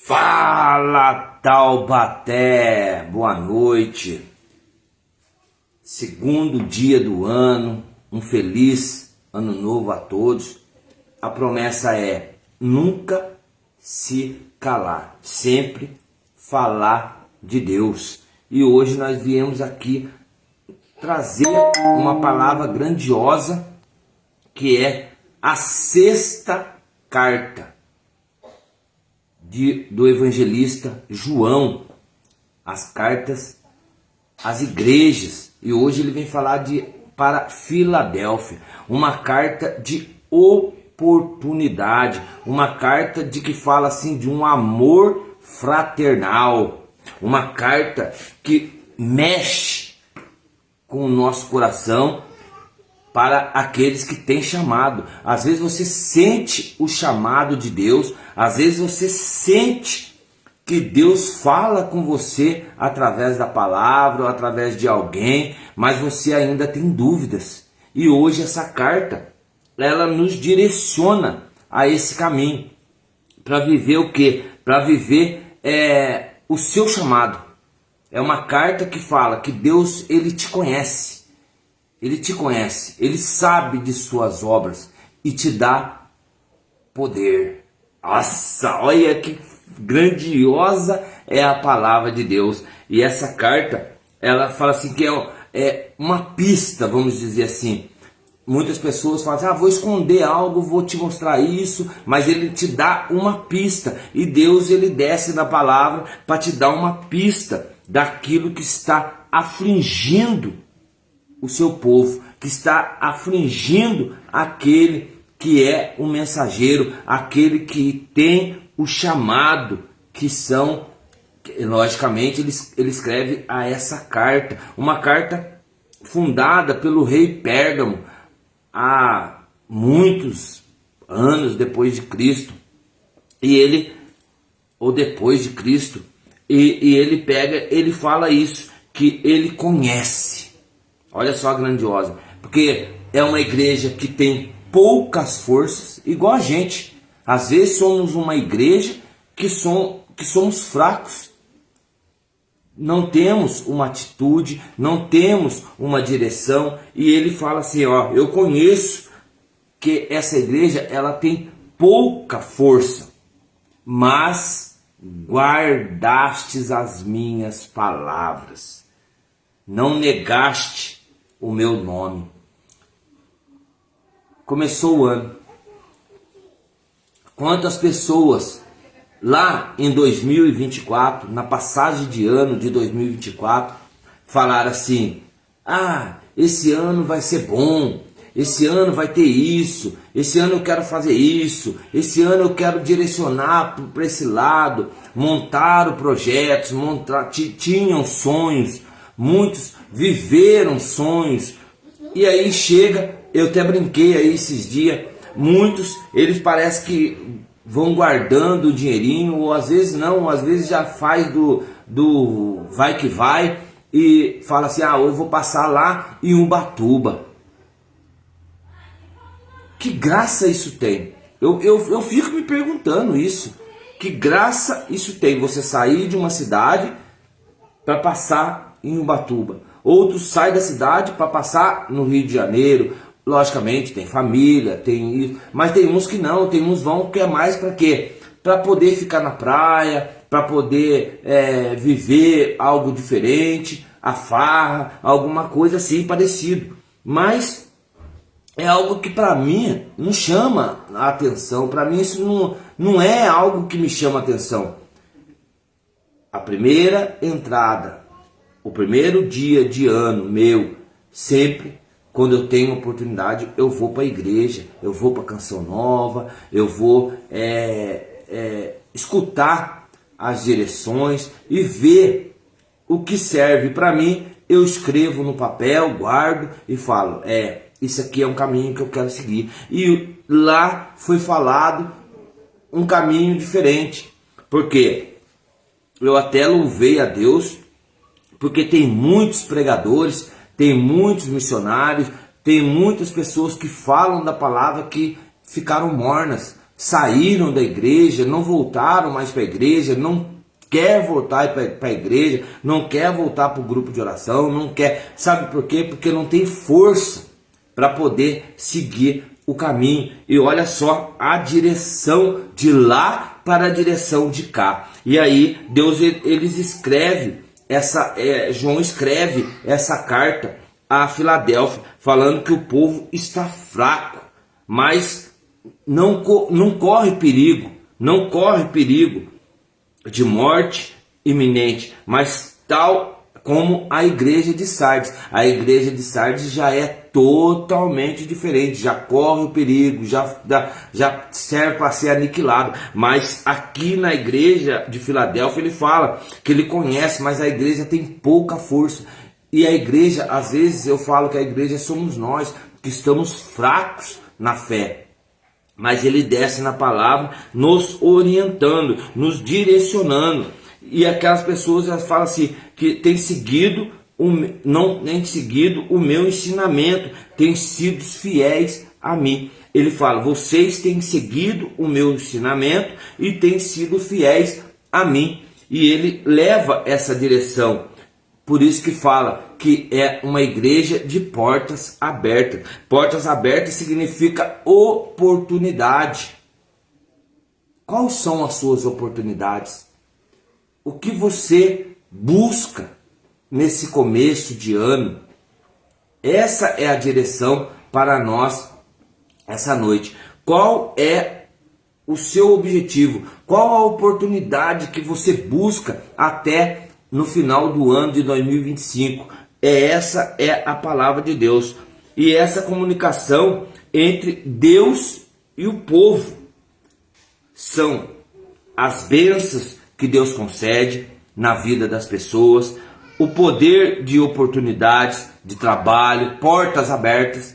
Fala, Taubaté! Boa noite. Segundo dia do ano, um feliz ano novo a todos. A promessa é nunca se calar, sempre falar de Deus. E hoje nós viemos aqui trazer uma palavra grandiosa, que é a sexta carta do evangelista João, as cartas às igrejas. E hoje ele vem falar para Filadélfia, uma carta de oportunidade, uma carta que fala assim de um amor fraternal, uma carta que mexe com o nosso coração para aqueles que têm chamado. Às vezes você sente o chamado de Deus, às vezes você sente que Deus fala com você através da palavra ou através de alguém, mas você ainda tem dúvidas. E hoje essa carta, ela nos direciona a esse caminho, para viver o quê? Para viver o seu chamado. É uma carta que fala que Deus, ele te conhece. Ele te conhece, ele sabe de suas obras e te dá poder. Nossa, olha que grandiosa é a palavra de Deus. E essa carta, ela fala assim que é uma pista, vamos dizer assim. Muitas pessoas falam assim, vou esconder algo, vou te mostrar isso, mas ele te dá uma pista. E Deus, ele desce na palavra para te dar uma pista daquilo que está afligindo o seu povo, que está afligindo aquele que é o mensageiro, aquele que tem o chamado, que são, logicamente, ele escreve a essa carta, uma carta fundada pelo rei Pérgamo, há muitos anos depois de Cristo, ou depois de Cristo, e ele fala isso, que ele conhece. Olha só a grandiosa, porque é uma igreja que tem poucas forças, igual a gente. Às vezes somos uma igreja que somos fracos, não temos uma atitude, não temos uma direção, e ele fala assim, eu conheço que essa igreja, ela tem pouca força, mas guardastes as minhas palavras, não negaste o meu nome. Começou o ano. Quantas pessoas lá em 2024, na passagem de ano de 2024, falaram assim, esse ano vai ser bom, esse ano vai ter isso, esse ano eu quero fazer isso, esse ano eu quero direcionar para esse lado, montaram projetos, tinham sonhos, muitos viveram sonhos, e aí chega, eu até brinquei aí esses dias, muitos, eles parecem que vão guardando o dinheirinho, ou às vezes não, às vezes já faz do vai que vai, e fala assim, eu vou passar lá em Ubatuba. Que graça isso tem? Eu fico me perguntando isso, que graça isso tem, você sair de uma cidade para passar em Ubatuba. Outros saem da cidade para passar no Rio de Janeiro. Logicamente tem família, tem isso, mas tem uns que não, tem uns vão que é mais para quê? Para poder ficar na praia, para poder viver algo diferente, a farra, alguma coisa assim parecido. Mas é algo que para mim não chama a atenção, para mim isso não é algo que me chama a atenção. A primeira entrada, o primeiro dia de ano meu, sempre, quando eu tenho oportunidade, eu vou para a igreja, eu vou para a Canção Nova, eu vou escutar as direções e ver o que serve para mim. Eu escrevo no papel, guardo e falo, isso aqui é um caminho que eu quero seguir. E lá foi falado um caminho diferente, porque eu até louvei a Deus, porque tem muitos pregadores, tem muitos missionários, tem muitas pessoas que falam da palavra que ficaram mornas, saíram da igreja, não voltaram mais para a igreja, não quer voltar para a igreja, não quer voltar para o grupo de oração, não quer. Sabe por quê? Porque não tem força para poder seguir o caminho. E olha só a direção de lá para a direção de cá. E aí Deus eles escreve João escreve essa carta a Filadélfia, falando que o povo está fraco, mas não corre perigo, não corre perigo de morte iminente, mas tal como a igreja de Sardes. A igreja de Sardes já é totalmente diferente, já corre o perigo, já serve para ser aniquilado. Mas aqui na igreja de Filadélfia ele fala que ele conhece, mas a igreja tem pouca força. E a igreja, às vezes eu falo que a igreja somos nós, que estamos fracos na fé. Mas ele desce na palavra, nos orientando, nos direcionando. E aquelas pessoas, elas falam assim, que tem seguido o meu ensinamento, têm sido fiéis a mim. Ele fala, vocês têm seguido o meu ensinamento e têm sido fiéis a mim. E ele leva essa direção. Por isso que fala que é uma igreja de portas abertas. Portas abertas significa oportunidade. Quais são as suas oportunidades? O que você busca nesse começo de ano? Essa é a direção para nós essa noite. Qual é o seu objetivo? Qual a oportunidade que você busca até no final do ano de 2025? Essa é a palavra de Deus. E essa comunicação entre Deus e o povo são as bênçãos que Deus concede na vida das pessoas, o poder de oportunidades de trabalho, portas abertas,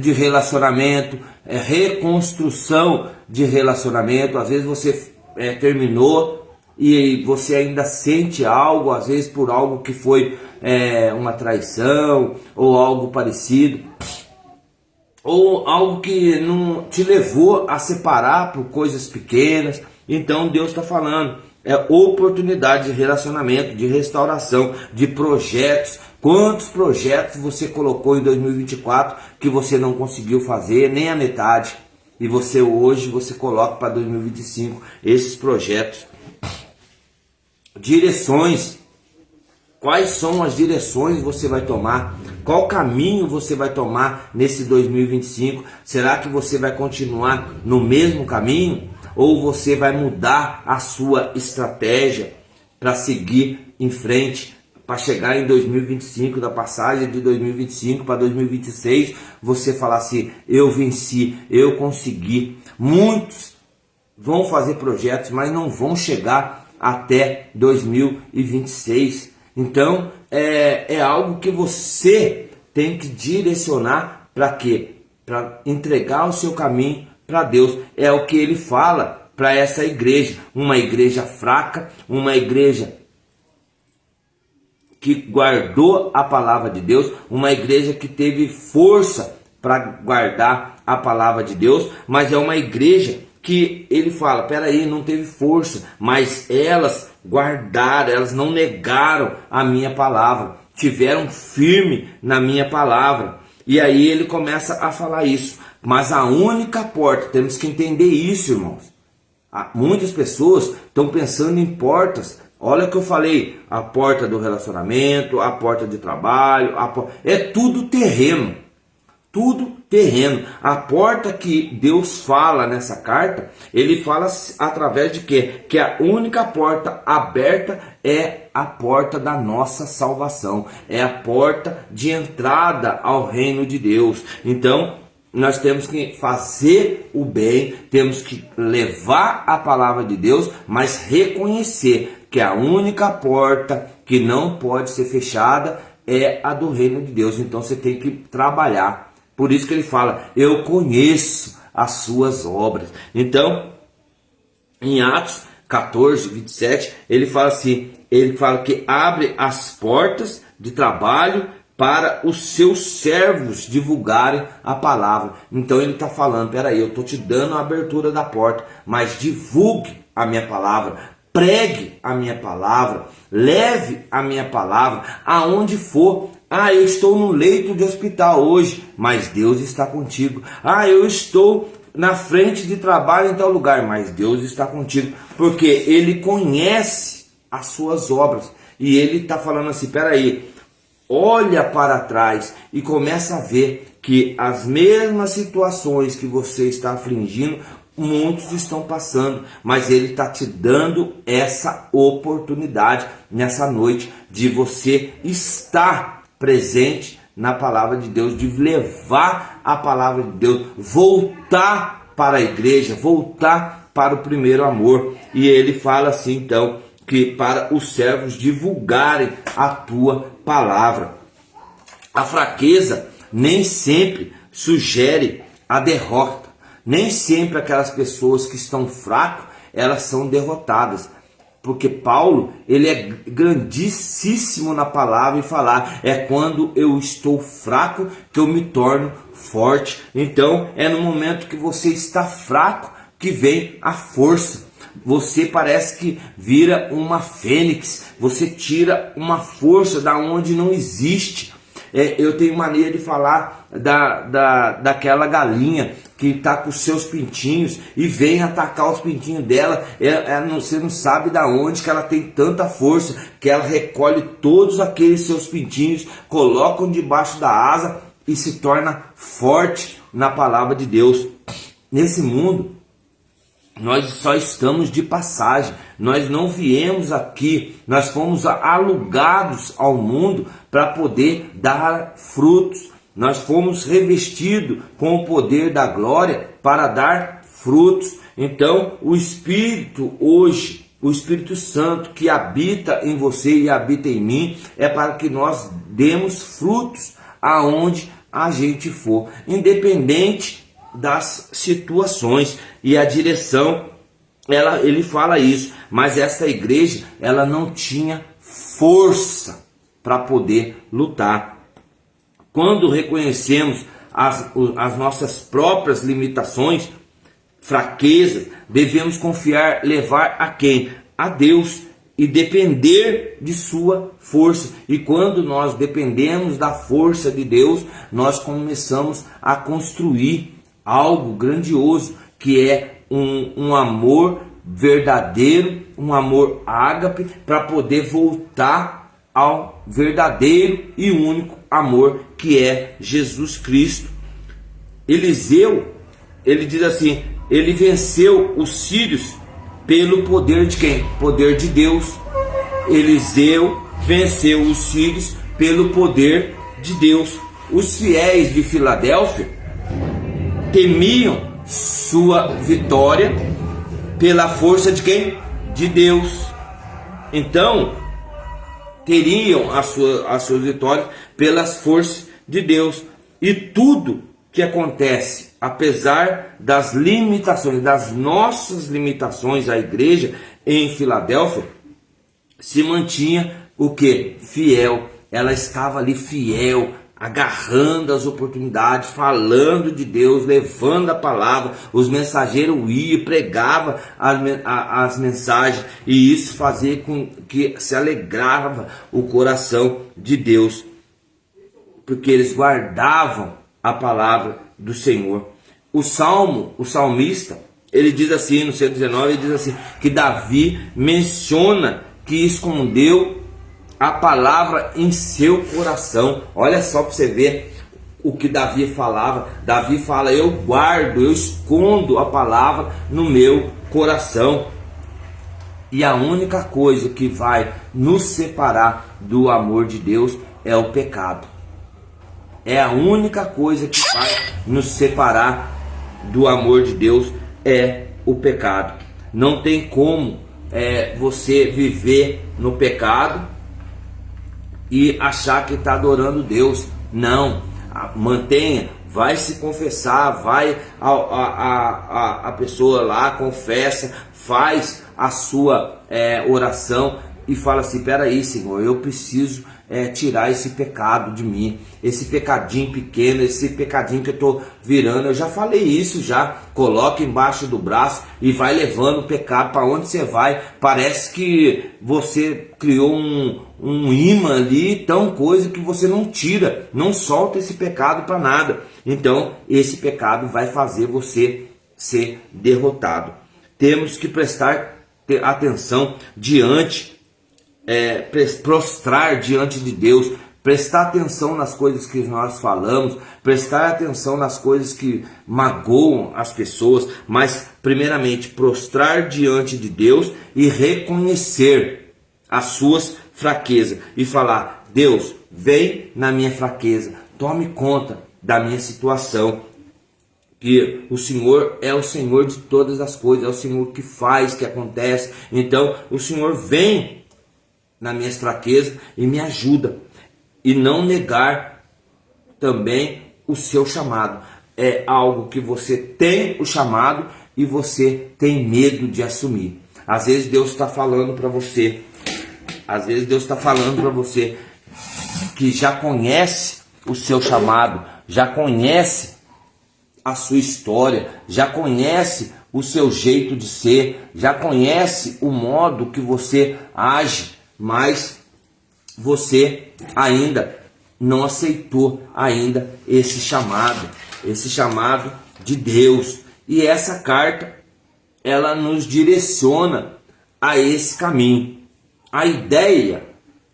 de relacionamento, reconstrução de relacionamento. Às vezes você terminou e você ainda sente algo, às vezes por algo que foi uma traição ou algo parecido, ou algo que não te levou a separar por coisas pequenas. Então Deus está falando, oportunidade de relacionamento, de restauração, de projetos. Quantos projetos você colocou em 2024 que você não conseguiu fazer nem a metade, e hoje você coloca para 2025 esses projetos. Direções. Quais são as direções que você vai tomar? Qual caminho você vai tomar nesse 2025? Será que você vai continuar no mesmo caminho? Ou você vai mudar a sua estratégia para seguir em frente, para chegar em 2025, da passagem de 2025 para 2026, você falar assim, eu venci, eu consegui. Muitos vão fazer projetos, mas não vão chegar até 2026. Então, é algo que você tem que direcionar para quê? Para entregar o seu caminho para Deus. É o que ele fala para essa igreja. Uma igreja fraca, uma igreja que guardou a palavra de Deus, uma igreja que teve força para guardar a palavra de Deus, mas é uma igreja que ele fala, peraí, não teve força, mas elas guardaram, elas não negaram a minha palavra, tiveram firme na minha palavra. E aí ele começa a falar isso. Mas a única porta, temos que entender isso, irmãos. Muitas pessoas estão pensando em portas. Olha o que eu falei, a porta do relacionamento, a porta de trabalho, é tudo terreno. Tudo terreno. A porta que Deus fala nessa carta, ele fala através de quê? Que a única porta aberta é a porta da nossa salvação. É a porta de entrada ao reino de Deus. Então, nós temos que fazer o bem, temos que levar a palavra de Deus, mas reconhecer que a única porta que não pode ser fechada é a do reino de Deus. Então você tem que trabalhar. Por isso que ele fala, eu conheço as suas obras. Então, em Atos 14, 27, ele fala assim, ele fala que abre as portas de trabalho para os seus servos divulgarem a palavra. Então ele está falando, peraí, eu estou te dando a abertura da porta, mas divulgue a minha palavra, pregue a minha palavra, leve a minha palavra aonde for. Ah, eu estou no leito de hospital hoje, mas Deus está contigo. Ah, eu estou na frente de trabalho em tal lugar, mas Deus está contigo, porque Ele conhece as suas obras. E Ele está falando assim, peraí, olha para trás e começa a ver que as mesmas situações que você está afligindo, muitos estão passando, mas Ele está te dando essa oportunidade nessa noite de você estar presente na palavra de Deus, de levar a palavra de Deus, voltar para a igreja, voltar para o primeiro amor. E ele fala assim então, que para os servos divulgarem a tua palavra. A fraqueza nem sempre sugere a derrota. Nem sempre aquelas pessoas que estão fracas, elas são derrotadas. Porque Paulo, ele é grandíssimo na palavra e falar, é quando eu estou fraco que eu me torno forte. Então, é no momento que você está fraco que vem a força. Você parece que vira uma fênix, você tira uma força da onde não existe. Eu tenho mania de falar daquela galinha que está com os seus pintinhos e vem atacar os pintinhos dela. Você não sabe da onde que ela tem tanta força, que ela recolhe todos aqueles seus pintinhos, colocam debaixo da asa e se torna forte na palavra de Deus. Nesse mundo, nós só estamos de passagem, nós não viemos aqui, nós fomos alugados ao mundo para poder dar frutos. Nós fomos revestidos com o poder da glória para dar frutos. Então, o Espírito hoje, o Espírito Santo que habita em você e habita em mim, é para que nós demos frutos aonde a gente for, independente das situações. E a direção, ele fala isso, mas essa igreja, ela não tinha força para poder lutar. Quando reconhecemos as nossas próprias limitações, fraquezas, devemos confiar, levar a quem? A Deus, e depender de sua força. E quando nós dependemos da força de Deus, nós começamos a construir algo grandioso, que é um amor verdadeiro, um amor ágape, para poder voltar ao verdadeiro e único amor, que é Jesus Cristo. Eliseu, ele diz assim, ele venceu os sírios pelo poder de quem? Poder de Deus. Eliseu venceu os sírios pelo poder de Deus. Os fiéis de Filadélfia temiam sua vitória pela força de quem? De Deus. Então, teriam as suas vitórias pelas forças de Deus. E tudo que acontece, apesar das limitações, das nossas limitações, a igreja em Filadélfia se mantinha o que? Fiel. Ela estava ali fiel, agarrando as oportunidades, falando de Deus, levando a palavra. Os mensageiros iam, pregavam as mensagens, e isso fazia com que se alegrava o coração de Deus, porque eles guardavam a palavra do Senhor. O salmista, ele diz assim no 119, ele diz assim, que Davi menciona que escondeu a palavra em seu coração. Olha só para você ver o que Davi falava. Davi fala, eu guardo, eu escondo a palavra no meu coração. E a única coisa que vai nos separar do amor de Deus é o pecado. É a única coisa que vai nos separar do amor de Deus, é o pecado. Não tem como você viver no pecado e achar que está adorando Deus. Não, mantenha, vai se confessar, vai a pessoa lá, confessa, faz a sua oração, e fala assim: peraí, Senhor, eu preciso tirar esse pecado de mim, esse pecadinho pequeno, esse pecadinho que eu estou virando. Eu já falei isso, já coloca embaixo do braço e vai levando o pecado para onde você vai. Parece que você criou um imã ali, tão coisa que você não tira, não solta esse pecado para nada. Então esse pecado vai fazer você ser derrotado. Temos que prestar atenção prostrar diante de Deus, prestar atenção nas coisas que nós falamos, prestar atenção nas coisas que magoam as pessoas, mas primeiramente prostrar diante de Deus e reconhecer as suas fraquezas e falar: Deus, vem na minha fraqueza, tome conta da minha situação, que o Senhor é o Senhor de todas as coisas, é o Senhor que faz, que acontece. Então o Senhor vem nas minhas fraquezas e me ajuda, e não negar também o seu chamado. É algo que você tem o chamado e você tem medo de assumir. Às vezes Deus está falando para você, que já conhece o seu chamado, já conhece a sua história, já conhece o seu jeito de ser, já conhece o modo que você age, mas você ainda não aceitou ainda esse chamado de Deus. E essa carta, ela nos direciona a esse caminho. A ideia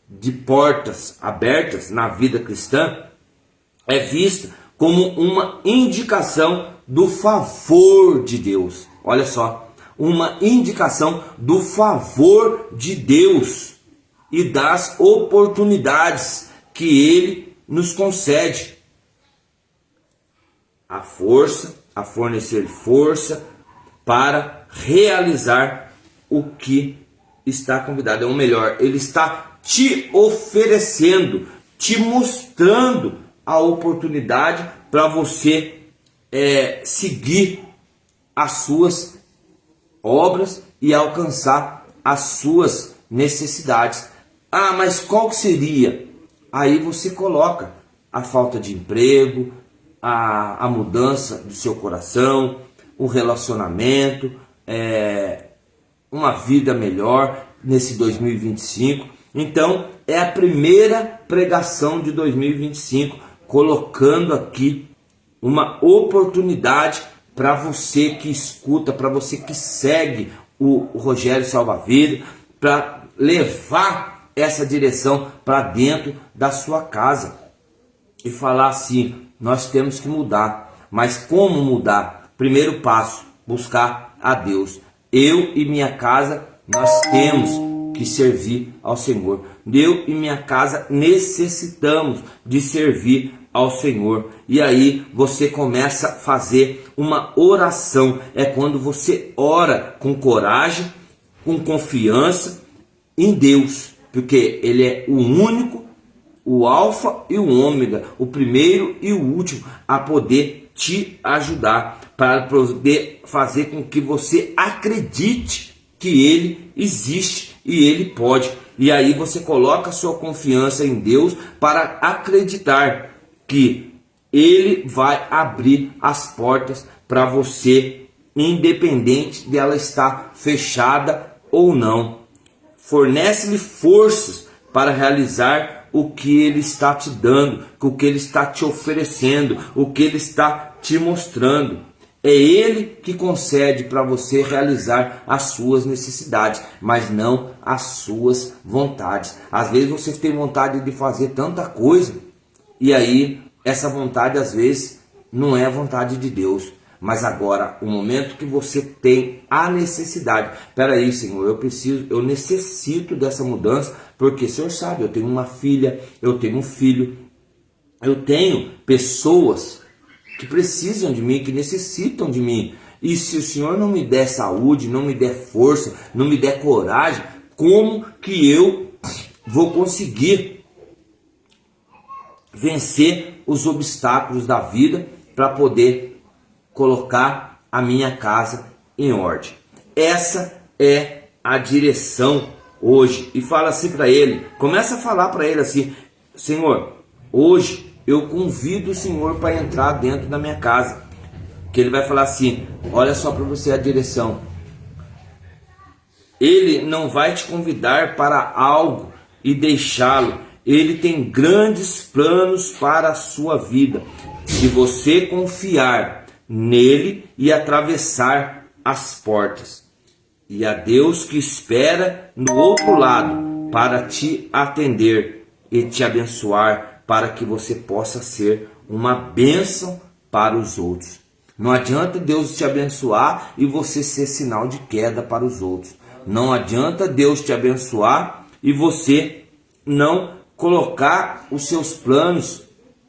de portas abertas na vida cristã é vista como uma indicação do favor de Deus. Olha só, uma indicação do favor de Deus e das oportunidades que Ele nos concede. A fornecer força para realizar o que está convidado. Ou melhor, Ele está te oferecendo, te mostrando a oportunidade para você seguir as suas obras e alcançar as suas necessidades. Ah, mas qual que seria? Aí você coloca a falta de emprego, a mudança do seu coração, o relacionamento, uma vida melhor nesse 2025. Então é a primeira pregação de 2025, colocando aqui uma oportunidade para você que escuta, para você que segue o Rogério Salva-Vida, para levar essa direção para dentro da sua casa e falar assim: nós temos que mudar. Mas como mudar? Primeiro passo, buscar a Deus. Eu e minha casa, nós temos que servir ao Senhor. Eu e minha casa necessitamos de servir ao Senhor. E aí você começa a fazer uma oração. É quando você ora com coragem, com confiança em Deus, porque Ele é o único, o alfa e o ômega, o primeiro e o último, a poder te ajudar, para poder fazer com que você acredite que Ele existe e Ele pode. E aí você coloca a sua confiança em Deus para acreditar que Ele vai abrir as portas para você, independente de ela estar fechada ou não. Fornece-lhe forças para realizar o que Ele está te dando, o que Ele está te oferecendo, o que Ele está te mostrando. É Ele que concede para você realizar as suas necessidades, mas não as suas vontades. Às vezes você tem vontade de fazer tanta coisa, e aí essa vontade às vezes não é a vontade de Deus. Mas agora, o momento que você tem a necessidade, peraí, Senhor, eu necessito dessa mudança, porque o Senhor sabe, eu tenho uma filha, eu tenho um filho, eu tenho pessoas que precisam de mim, que necessitam de mim. E se o Senhor não me der saúde, não me der força, não me der coragem, como que eu vou conseguir vencer os obstáculos da vida para poder colocar a minha casa em ordem? Essa é a direção hoje e fala assim para ele, começa a falar para ele assim: Senhor, hoje eu convido o Senhor para entrar dentro da minha casa. Que ele vai falar assim: olha só para você a direção. Ele não vai te convidar para algo e deixá-lo. Ele tem grandes planos para a sua vida. Se você confiar nele e atravessar as portas. E a Deus que espera no outro lado para te atender e te abençoar, para que você possa ser uma bênção para os outros. Não adianta Deus te abençoar e você ser sinal de queda para os outros. Não adianta Deus te abençoar e você não colocar os seus planos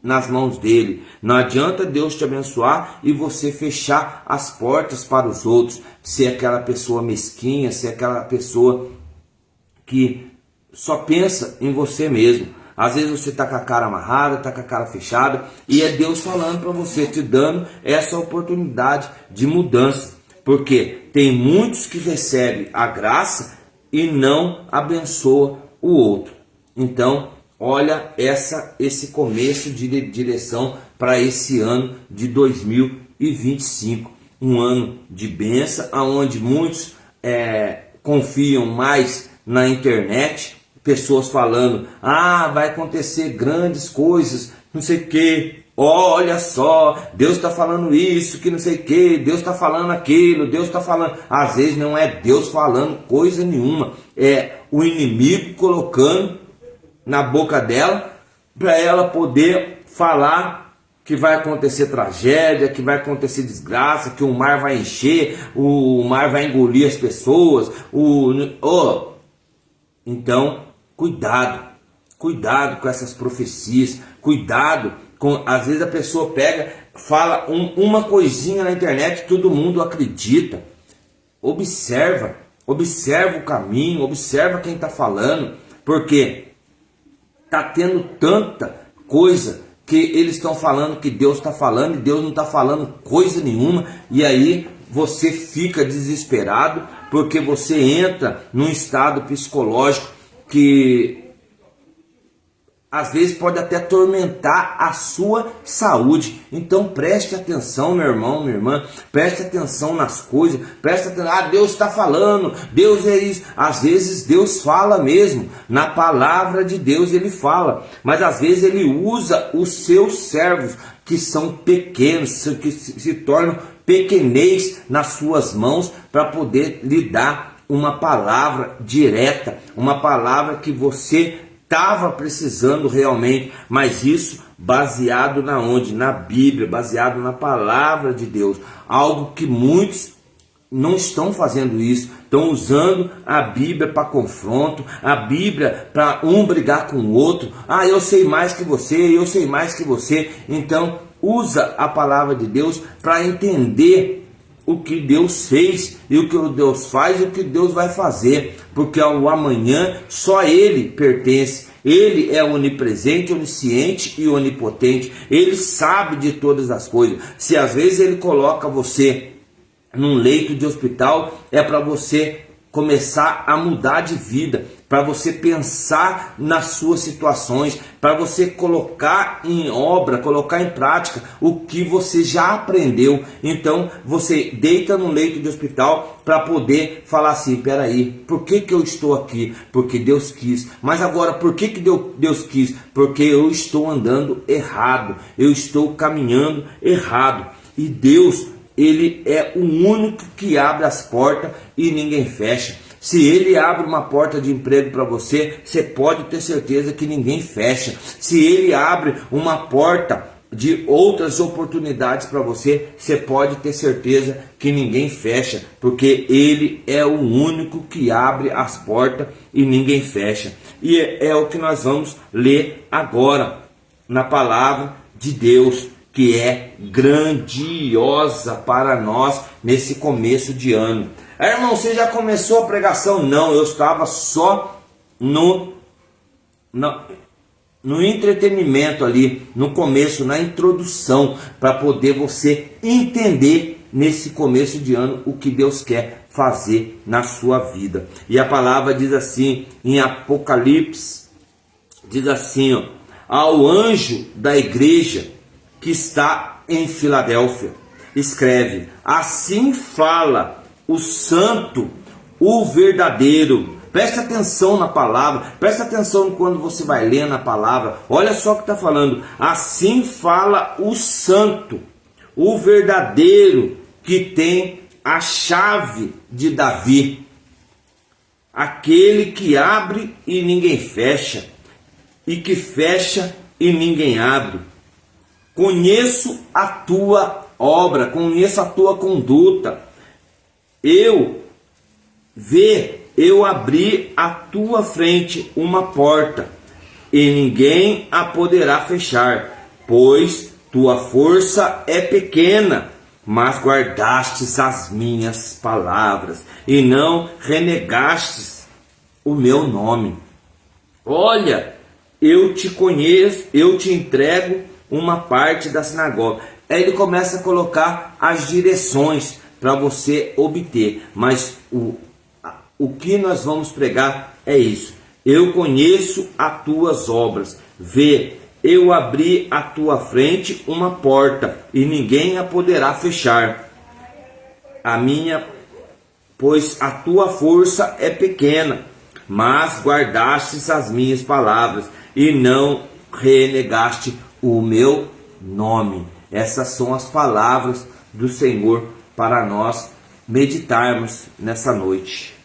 nas mãos dele. Não adianta Deus te abençoar e você fechar as portas para os outros, ser aquela pessoa mesquinha, ser aquela pessoa que só pensa em você mesmo. Às vezes você está com a cara amarrada, está com a cara fechada, e é Deus falando para você, te dando essa oportunidade de mudança. Porque tem muitos que recebem a graça e não abençoa o outro. Então, olha esse começo de direção para esse ano de 2025. Um ano de bênção, onde muitos confiam mais na internet. Pessoas falando: vai acontecer grandes coisas, não sei o que, olha só, Deus está falando isso, que não sei o que, Deus está falando aquilo, Deus está falando. Às vezes não é Deus falando coisa nenhuma, é o inimigo colocando na boca dela, para ela poder falar que vai acontecer tragédia, que vai acontecer desgraça, que o mar vai encher, o mar vai engolir as pessoas. Então, cuidado com essas profecias, cuidado com, às vezes a pessoa pega, fala uma coisinha na internet, todo mundo acredita. Observa o caminho, observa quem está falando, porque está tendo tanta coisa que eles estão falando que Deus está falando e Deus não está falando coisa nenhuma, e aí você fica desesperado, porque você entra num estado psicológico que às vezes pode até atormentar a sua saúde. Então preste atenção, meu irmão, minha irmã, preste atenção nas coisas, preste atenção. Deus está falando, Deus é isso. Às vezes Deus fala mesmo, na palavra de Deus ele fala, mas às vezes ele usa os seus servos, que são pequenos, que se tornam pequenez nas suas mãos, para poder lhe dar uma palavra direta, uma palavra que você estava precisando realmente, mas isso baseado na onde? Na Bíblia, baseado na palavra de Deus. Algo que muitos não estão fazendo isso, estão usando a Bíblia para confronto, a Bíblia para um brigar com o outro. Eu sei mais que você, eu sei mais que você. Então usa a palavra de Deus para entender o que Deus fez e o que Deus faz e o que Deus vai fazer, porque ao amanhã só Ele pertence. Ele é onipresente, onisciente e onipotente. Ele sabe de todas as coisas. Se às vezes Ele coloca você num leito de hospital, é para você começar a mudar de vida, para você pensar nas suas situações, para você colocar em obra, colocar em prática o que você já aprendeu. Então você deita no leito de hospital para poder falar assim: peraí, por que eu estou aqui? Porque Deus quis. Mas agora, por que Deus quis? Porque eu estou andando errado, eu estou caminhando errado. E Deus, Ele é o único que abre as portas e ninguém fecha. Se Ele abre uma porta de emprego para você, você pode ter certeza que ninguém fecha. Se Ele abre uma porta de outras oportunidades para você, você pode ter certeza que ninguém fecha, porque Ele é o único que abre as portas e ninguém fecha. E é o que nós vamos ler agora na palavra de Deus, que é grandiosa para nós nesse começo de ano. Irmão, você já começou a pregação? Não, eu estava só no entretenimento ali, no começo, na introdução, para poder você entender nesse começo de ano o que Deus quer fazer na sua vida. E a palavra diz assim em Apocalipse, diz assim, ó, ao anjo da igreja que está em Filadélfia, escreve: assim fala o santo, o verdadeiro. Preste atenção na palavra, preste atenção quando você vai ler na palavra. Olha só o que está falando: assim fala o santo, o verdadeiro, que tem a chave de Davi, aquele que abre e ninguém fecha, e que fecha e ninguém abre. Conheço a tua obra, conheço a tua conduta. Eu abri à tua frente uma porta, e ninguém a poderá fechar, pois tua força é pequena, mas guardastes as minhas palavras, e não renegastes o meu nome. Olha, eu te conheço, eu te entrego uma parte da sinagoga. Aí ele começa a colocar as direções para você obter, mas o que nós vamos pregar é isso: eu conheço as tuas obras, eu abri à tua frente uma porta, e ninguém a poderá fechar. Pois a tua força é pequena, mas guardastes as minhas palavras, e não renegaste o meu nome. Essas são as palavras do Senhor para nós meditarmos nessa noite.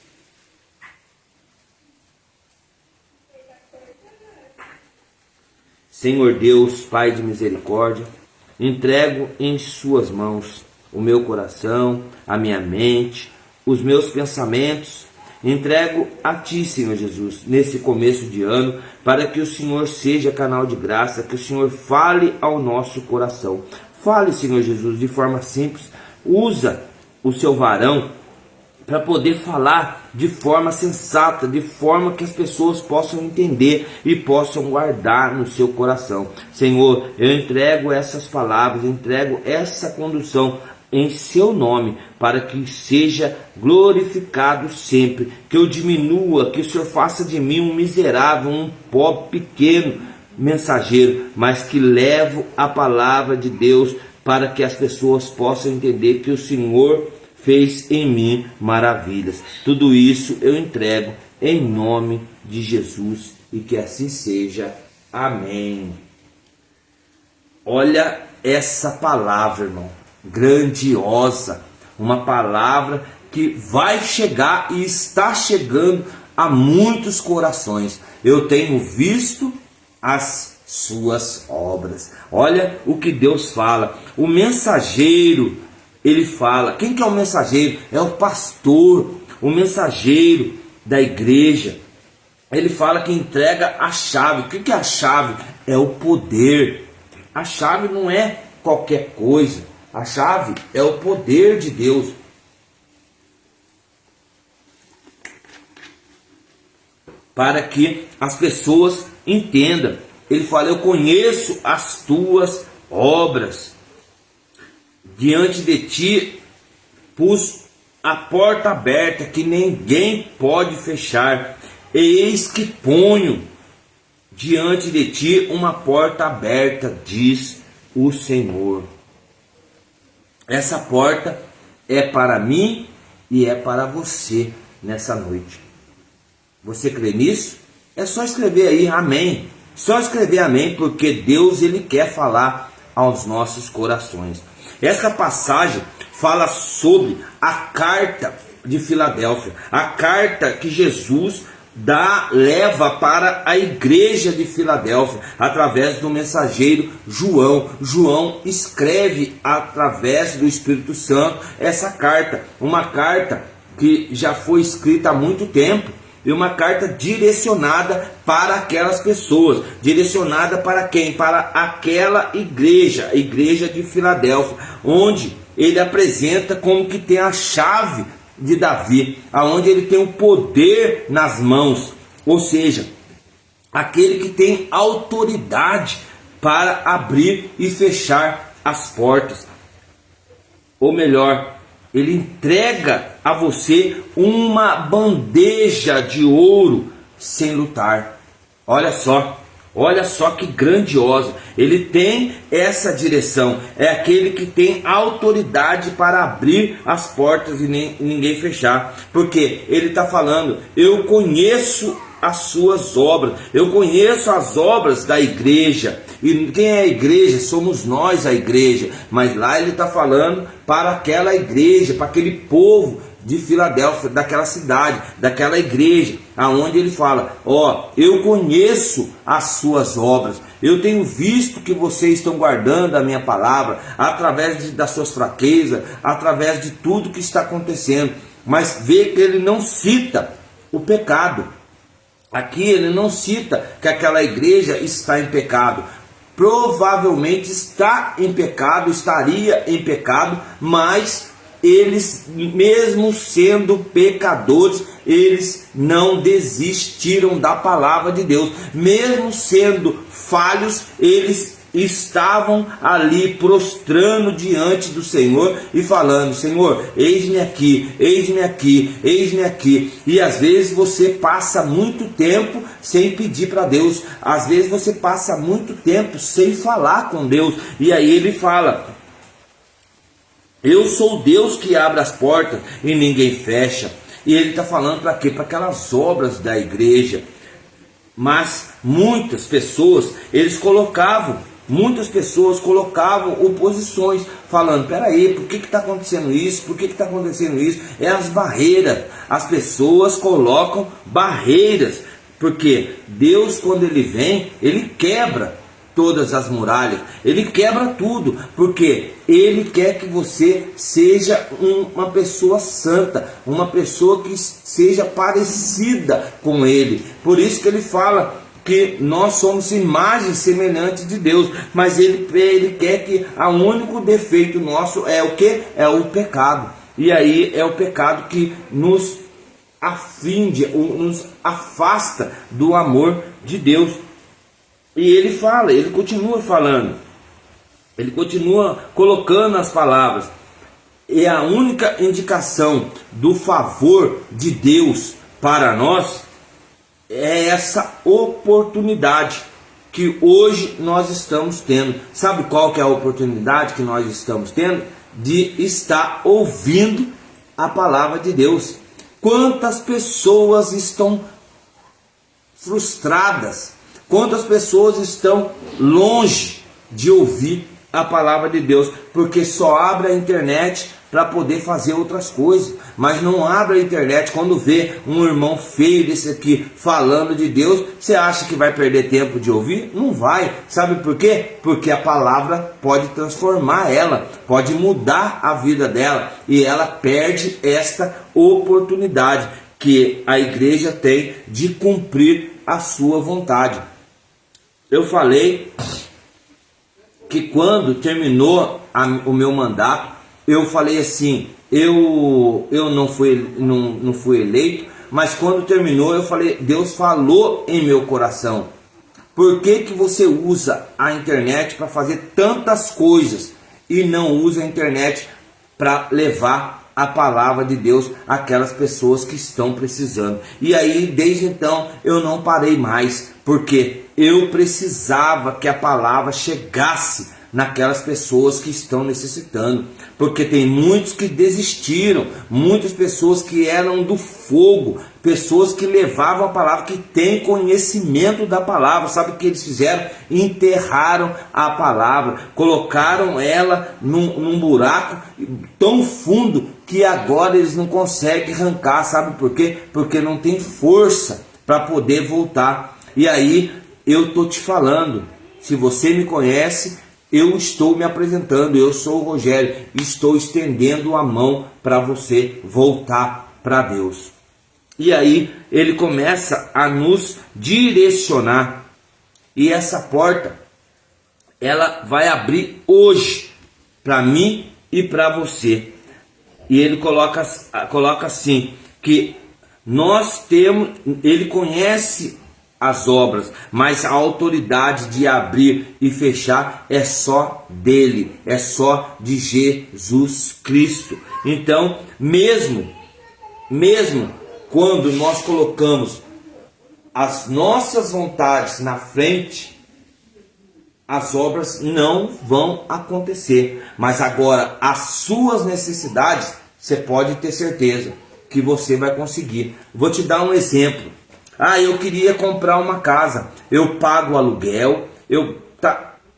Senhor Deus, Pai de misericórdia, entrego em suas mãos o meu coração, a minha mente, os meus pensamentos. Entrego a Ti, Senhor Jesus, nesse começo de ano, para que o Senhor seja canal de graça, que o Senhor fale ao nosso coração. Fale, Senhor Jesus, de forma simples. Usa o seu varão para poder falar de forma sensata, de forma que as pessoas possam entender e possam guardar no seu coração. Senhor, eu entrego essas palavras, entrego essa condução em seu nome, para que seja glorificado sempre, que eu diminua, que o Senhor faça de mim um miserável, um pobre, pequeno mensageiro, mas que levo a palavra de Deus para que as pessoas possam entender que o Senhor fez em mim maravilhas. Tudo isso eu entrego em nome de Jesus, e que assim seja. Amém. Olha essa palavra, irmão, grandiosa, uma palavra que vai chegar e está chegando a muitos corações. Eu tenho visto as suas obras. Olha o que Deus fala. O mensageiro, ele fala. Quem que é o mensageiro? É o pastor, o mensageiro da igreja. Ele fala que entrega a chave. O que é a chave? É o poder. A chave não é qualquer coisa. A chave é o poder de Deus. Para que as pessoas entendam. Ele fala: eu conheço as tuas obras. Diante de ti pus a porta aberta, que ninguém pode fechar. Eis que ponho diante de ti uma porta aberta, diz o Senhor. Essa porta é para mim e é para você nessa noite. Você crê nisso? É só escrever aí amém. Só escrever amém, porque Deus, ele quer falar aos nossos corações. Essa passagem fala sobre a carta de Filadélfia, a carta que Jesus leva para a igreja de Filadélfia, através do mensageiro João. João escreve através do Espírito Santo essa carta, uma carta que já foi escrita há muito tempo, e uma carta direcionada para aquelas pessoas. Direcionada para quem? Para aquela igreja, a igreja de Filadélfia, onde ele apresenta como que tem a chave de Davi, aonde ele tem o poder nas mãos, ou seja, aquele que tem autoridade para abrir e fechar as portas. ou melhor, ele entrega a você uma bandeja de ouro sem lutar. Olha só que grandiosa. Ele tem essa direção. É aquele que tem autoridade para abrir as portas e ninguém fechar. Porque ele está falando, eu conheço as suas obras, eu conheço as obras da igreja. E quem é a igreja? Somos nós a igreja. Mas lá ele está falando para aquela igreja, para aquele povo de Filadélfia, daquela cidade, daquela igreja, aonde ele fala, eu conheço as suas obras, eu tenho visto que vocês estão guardando a minha palavra, através das suas fraquezas, através de tudo que está acontecendo. Mas vê que ele não cita o pecado. Aqui ele não cita que aquela igreja está em pecado. Provavelmente está em pecado, estaria em pecado, mas eles, mesmo sendo pecadores, eles não desistiram da palavra de Deus. Mesmo sendo falhos, eles estavam ali prostrando diante do Senhor e falando, Senhor, eis-me aqui, eis-me aqui, eis-me aqui. E às vezes você passa muito tempo sem pedir para Deus, às vezes você passa muito tempo sem falar com Deus, e aí ele fala, eu sou Deus que abre as portas e ninguém fecha. E ele está falando para quê? Para aquelas obras da igreja. Mas muitas pessoas colocavam oposições, falando, peraí, por que está acontecendo isso? Por que está acontecendo isso? É as barreiras. As pessoas colocam barreiras, porque Deus, quando ele vem, ele quebra todas as muralhas, ele quebra tudo, porque ele quer que você seja uma pessoa santa, uma pessoa que seja parecida com ele. Por isso que ele fala que nós somos imagem semelhante de Deus, mas ele quer que o único defeito nosso é o que? É o pecado. E aí é o pecado que nos nos afasta do amor de Deus. E ele continua falando, ele continua colocando as palavras. E a única indicação do favor de Deus para nós é essa oportunidade que hoje nós estamos tendo. Sabe qual que é a oportunidade que nós estamos tendo? De estar ouvindo a palavra de Deus. Quantas pessoas estão frustradas? Quantas pessoas estão longe de ouvir a palavra de Deus, porque só abre a internet para poder fazer outras coisas, mas não abre a internet quando vê um irmão feio desse aqui falando de Deus. Você acha que vai perder tempo de ouvir? Não vai. Sabe por quê? Porque a palavra pode transformar ela, pode mudar a vida dela, e ela perde esta oportunidade que a igreja tem de cumprir a sua vontade. Eu falei que quando terminou o meu mandato, eu falei assim, eu não fui eleito, mas quando terminou eu falei, Deus falou em meu coração. Por que você usa a internet para fazer tantas coisas e não usa a internet para levar a palavra de Deus àquelas pessoas que estão precisando? E aí, desde então, eu não parei mais, porque eu precisava que a palavra chegasse naquelas pessoas que estão necessitando, porque tem muitos que desistiram, muitas pessoas que eram do fogo, pessoas que levavam a palavra, que têm conhecimento da palavra. Sabe o que eles fizeram? Enterraram a palavra, colocaram ela num buraco tão fundo que agora eles não conseguem arrancar. Sabe por quê? Porque não tem força para poder voltar. E aí eu estou te falando, se você me conhece, eu estou me apresentando, eu sou o Rogério, estou estendendo a mão para você voltar para Deus. E aí ele começa a nos direcionar, e essa porta, ela vai abrir hoje, para mim e para você. E ele coloca assim, que nós temos, ele conhece as obras, mas a autoridade de abrir e fechar é só dele, é só de Jesus Cristo. Então, mesmo quando nós colocamos as nossas vontades na frente, as obras não vão acontecer. Mas agora, as suas necessidades, você pode ter certeza que você vai conseguir. Vou te dar um exemplo. Eu queria comprar uma casa, eu pago aluguel, eu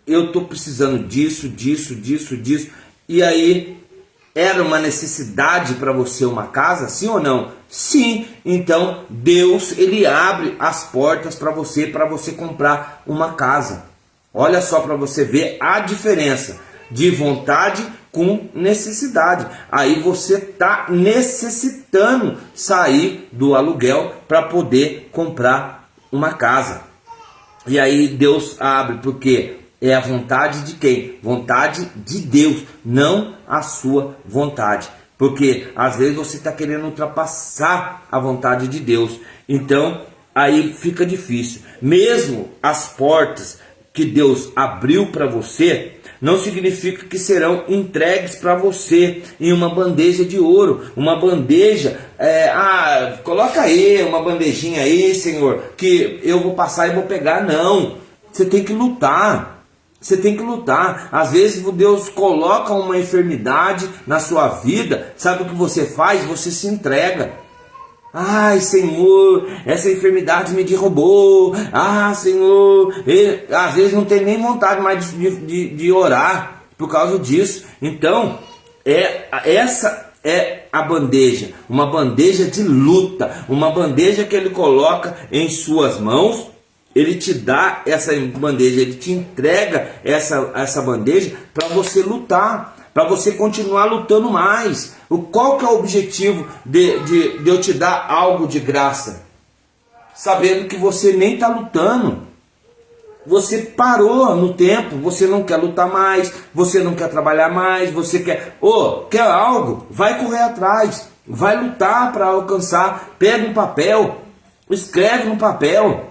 estou precisando disso. E aí, era uma necessidade para você uma casa, sim ou não? Sim. Então Deus, ele abre as portas para você comprar uma casa. Olha só, para você ver a diferença de vontade com necessidade. Aí você está necessitando sair do aluguel para poder comprar uma casa. E aí Deus abre, porque é a vontade de quem? Vontade de Deus, não a sua vontade. Porque às vezes você está querendo ultrapassar a vontade de Deus. Então aí fica difícil. Mesmo as portas que Deus abriu para você, não significa que serão entregues para você em uma bandeja de ouro. Uma bandeja, coloca aí uma bandejinha aí, Senhor, que eu vou passar e vou pegar. Não, você tem que lutar. Você tem que lutar. Às vezes Deus coloca uma enfermidade na sua vida. Sabe o que você faz? Você se entrega. Ai, Senhor, essa enfermidade me derrubou. Senhor, às vezes não tem nem vontade mais de orar por causa disso. Então, essa é a bandeja, uma bandeja de luta, uma bandeja que Ele coloca em suas mãos. Ele te dá essa bandeja, Ele te entrega essa bandeja para você lutar, para você continuar lutando mais. Qual que é o objetivo de eu te dar algo de graça? Sabendo que você nem está lutando. Você parou no tempo, você não quer lutar mais, você não quer trabalhar mais, você quer algo? Vai correr atrás, vai lutar para alcançar. Pega um papel, escreve no papel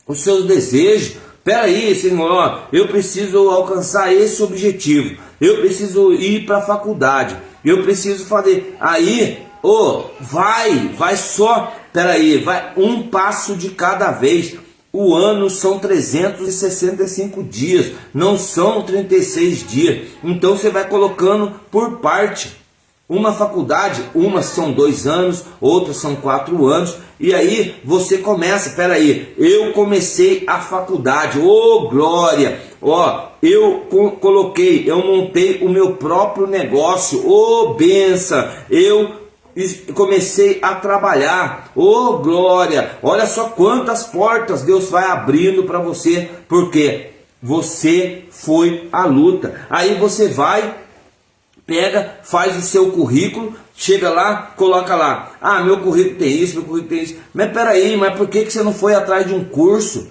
os seus desejos. Peraí, Senhor, eu preciso alcançar esse objetivo, eu preciso ir para a faculdade, eu preciso fazer. Aí, vai só, vai um passo de cada vez. O ano são 365 dias, não são 36 dias. Então você vai colocando por parte. Uma faculdade, umas são 2 anos, outras são 4 anos. E aí você começa, eu comecei a faculdade, glória, eu montei o meu próprio negócio, benção, eu comecei a trabalhar, glória, olha só quantas portas Deus vai abrindo para você, porque você foi à luta. Aí você vai, faz o seu currículo, chega lá, coloca lá, meu currículo tem isso, meu currículo tem isso. Mas mas por que você não foi atrás de um curso?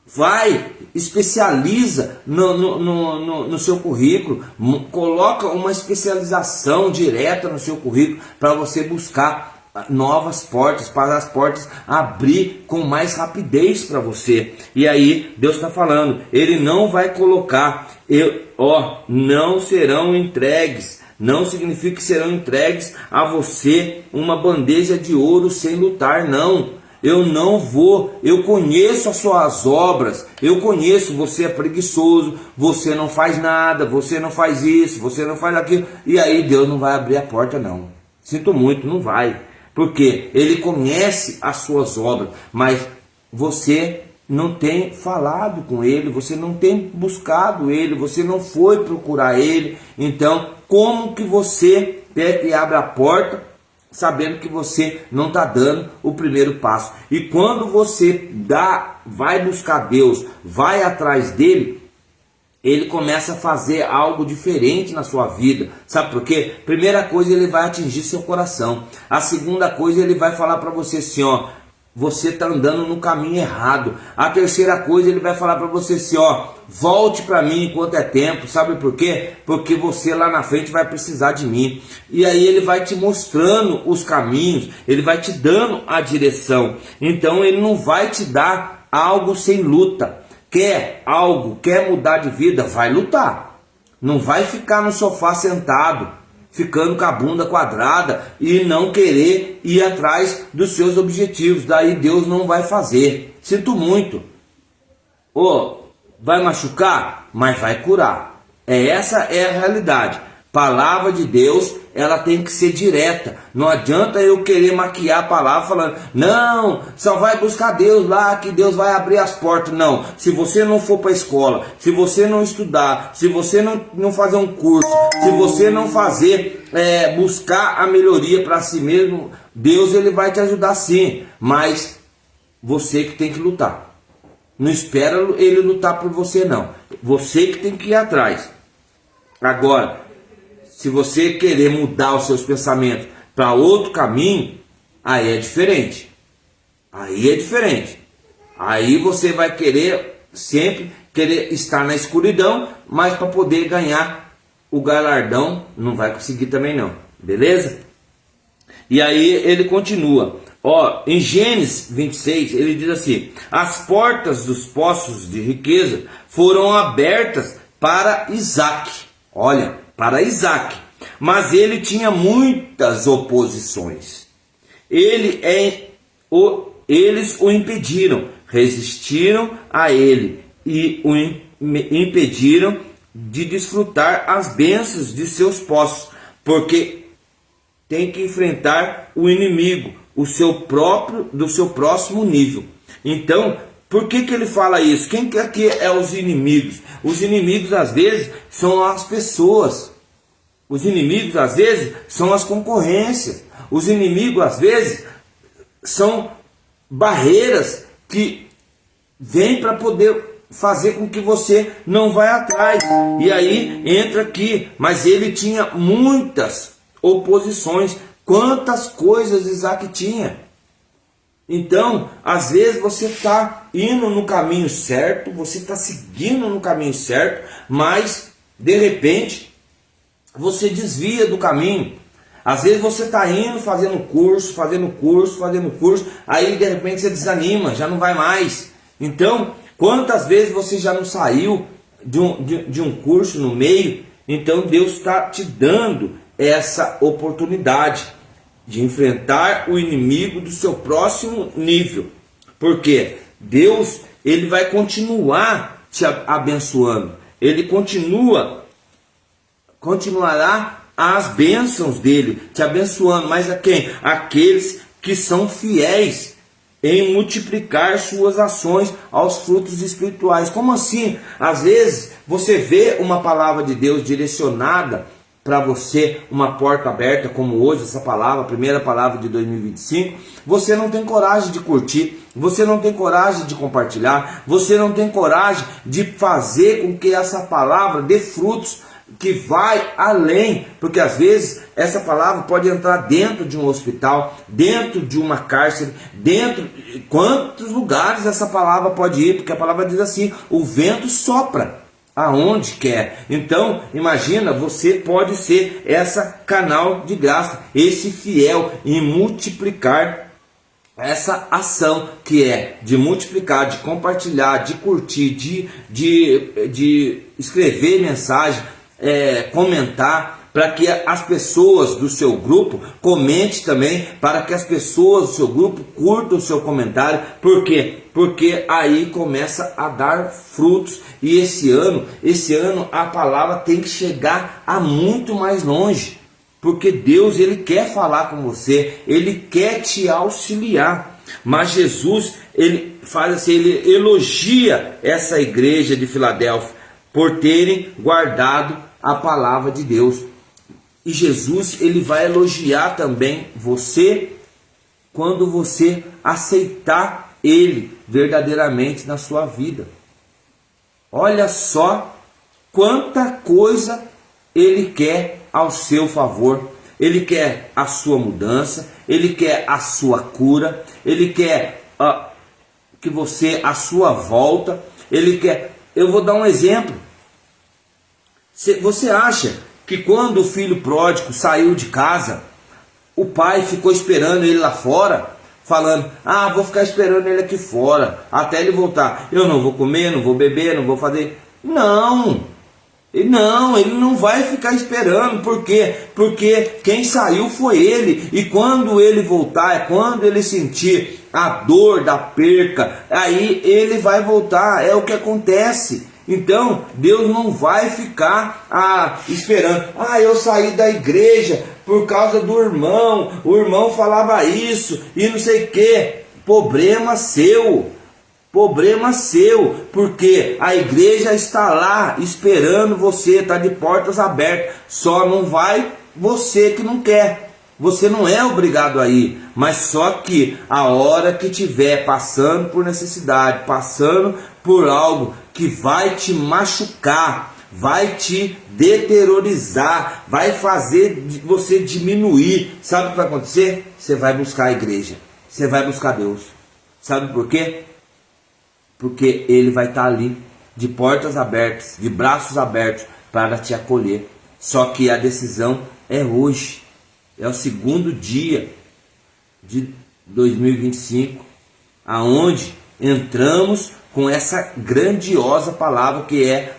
Vai, especializa no seu currículo, coloca uma especialização direta no seu currículo para você buscar novas portas, para as portas abrir com mais rapidez para você. E aí Deus está falando, Ele não vai colocar, não serão entregues, não significa que serão entregues a você uma bandeja de ouro sem lutar, não. Eu não vou, eu conheço as suas obras, eu conheço, você é preguiçoso, você não faz nada, você não faz isso, você não faz aquilo, e aí Deus não vai abrir a porta não. Sinto muito, não vai, porque Ele conhece as suas obras, mas você não tem falado com Ele, você não tem buscado Ele, você não foi procurar Ele. Então como que você pega e abre a porta sabendo que você não está dando o primeiro passo? E quando você vai buscar Deus, vai atrás dele, Ele começa a fazer algo diferente na sua vida. Sabe por quê? Primeira coisa, Ele vai atingir seu coração. A segunda coisa, Ele vai falar para você assim, você está andando no caminho errado. A terceira coisa, Ele vai falar para você assim, volte para mim enquanto é tempo. Sabe por quê? Porque você lá na frente vai precisar de mim. E aí Ele vai te mostrando os caminhos, Ele vai te dando a direção. Então Ele não vai te dar algo sem luta. Quer algo, quer mudar de vida, vai lutar. Não vai ficar no sofá sentado, ficando com a bunda quadrada e não querer ir atrás dos seus objetivos. Daí Deus não vai fazer. Sinto muito. Vai machucar, mas vai curar. Essa é a realidade. Palavra de Deus, ela tem que ser direta. Não adianta eu querer maquiar a palavra falando, não, só vai buscar Deus lá, que Deus vai abrir as portas. Não, se você não for para a escola, se você não estudar, se você não fazer um curso, se você não fazer, buscar a melhoria para si mesmo, Deus ele vai te ajudar sim, mas você que tem que lutar. Não espera ele lutar por você não, você que tem que ir atrás. Agora, se você querer mudar os seus pensamentos para outro caminho, aí é diferente. Aí é diferente. Aí você vai sempre querer estar na escuridão, mas para poder ganhar o galardão, não vai conseguir também não. Beleza? E aí ele continua. Em Gênesis 26, ele diz assim: as portas dos poços de riqueza foram abertas para Isaac. Olha, para Isaac, mas ele tinha muitas oposições. Eles o impediram, resistiram a ele e o impediram de desfrutar as bênçãos de seus poços, porque tem que enfrentar o inimigo, do seu próximo nível. Então, por que ele fala isso? Quem que aqui é os inimigos? Os inimigos às vezes são as pessoas. Os inimigos às vezes são as concorrências. Os inimigos às vezes são barreiras que vêm para poder fazer com que você não vá atrás. E aí entra aqui, mas ele tinha muitas oposições. Quantas coisas Isaac tinha? Então, às vezes você está indo no caminho certo, você está seguindo no caminho certo, mas de repente você desvia do caminho. Às vezes você está indo fazendo curso, aí de repente você desanima, já não vai mais. Então, quantas vezes você já não saiu de um curso no meio? Então Deus está te dando essa oportunidade de enfrentar o inimigo do seu próximo nível. Porque Deus, ele vai continuar te abençoando. Ele continuará as bênçãos dele, te abençoando. Mas a quem? Aqueles que são fiéis em multiplicar suas ações aos frutos espirituais. Como assim? Às vezes você vê uma palavra de Deus direcionada para você, uma porta aberta, como hoje essa palavra, a primeira palavra de 2025, você não tem coragem de curtir, você não tem coragem de compartilhar, você não tem coragem de fazer com que essa palavra dê frutos que vai além, porque às vezes essa palavra pode entrar dentro de um hospital, dentro de uma cárcere, quantos lugares essa palavra pode ir, porque a palavra diz assim, o vento sopra aonde quer. Então, imagina, você pode ser essa canal de graça, esse fiel em multiplicar essa ação que é de multiplicar, de compartilhar, de curtir, de escrever mensagem, comentar, para que as pessoas do seu grupo comente também, para que as pessoas do seu grupo curtam o seu comentário. Por quê? Porque aí começa a dar frutos. E esse ano a palavra tem que chegar a muito mais longe. Porque Deus, ele quer falar com você, ele quer te auxiliar. Mas Jesus, ele faz assim, ele elogia essa igreja de Filadélfia por terem guardado a palavra de Deus. E Jesus, ele vai elogiar também você quando você aceitar ele verdadeiramente na sua vida. Olha só quanta coisa ele quer ao seu favor. Ele quer a sua mudança, ele quer a sua cura, ele quer que você, a sua volta, ele quer... Eu vou dar um exemplo. Você acha que quando o filho pródigo saiu de casa, o pai ficou esperando ele lá fora, falando, vou ficar esperando ele aqui fora, até ele voltar. Eu não vou comer, não vou beber, não vou fazer. Não, ele não vai ficar esperando. Por quê? Porque quem saiu foi ele. E quando ele voltar, quando ele sentir a dor da perca, aí ele vai voltar. É o que acontece. Então, Deus não vai ficar esperando. Eu saí da igreja por causa do irmão. O irmão falava isso e não sei o que. Problema seu. Problema seu. Porque a igreja está lá esperando você. Está de portas abertas. Só não vai você que não quer. Você não é obrigado a ir, mas só que a hora que tiver passando por necessidade, passando por algo que vai te machucar, vai te deteriorizar, vai fazer você diminuir, sabe o que vai acontecer? Você vai buscar a igreja, você vai buscar Deus. Sabe por quê? Porque Ele vai estar ali, de portas abertas, de braços abertos, para te acolher. Só que a decisão é hoje. É o segundo dia de 2025, aonde entramos com essa grandiosa palavra que é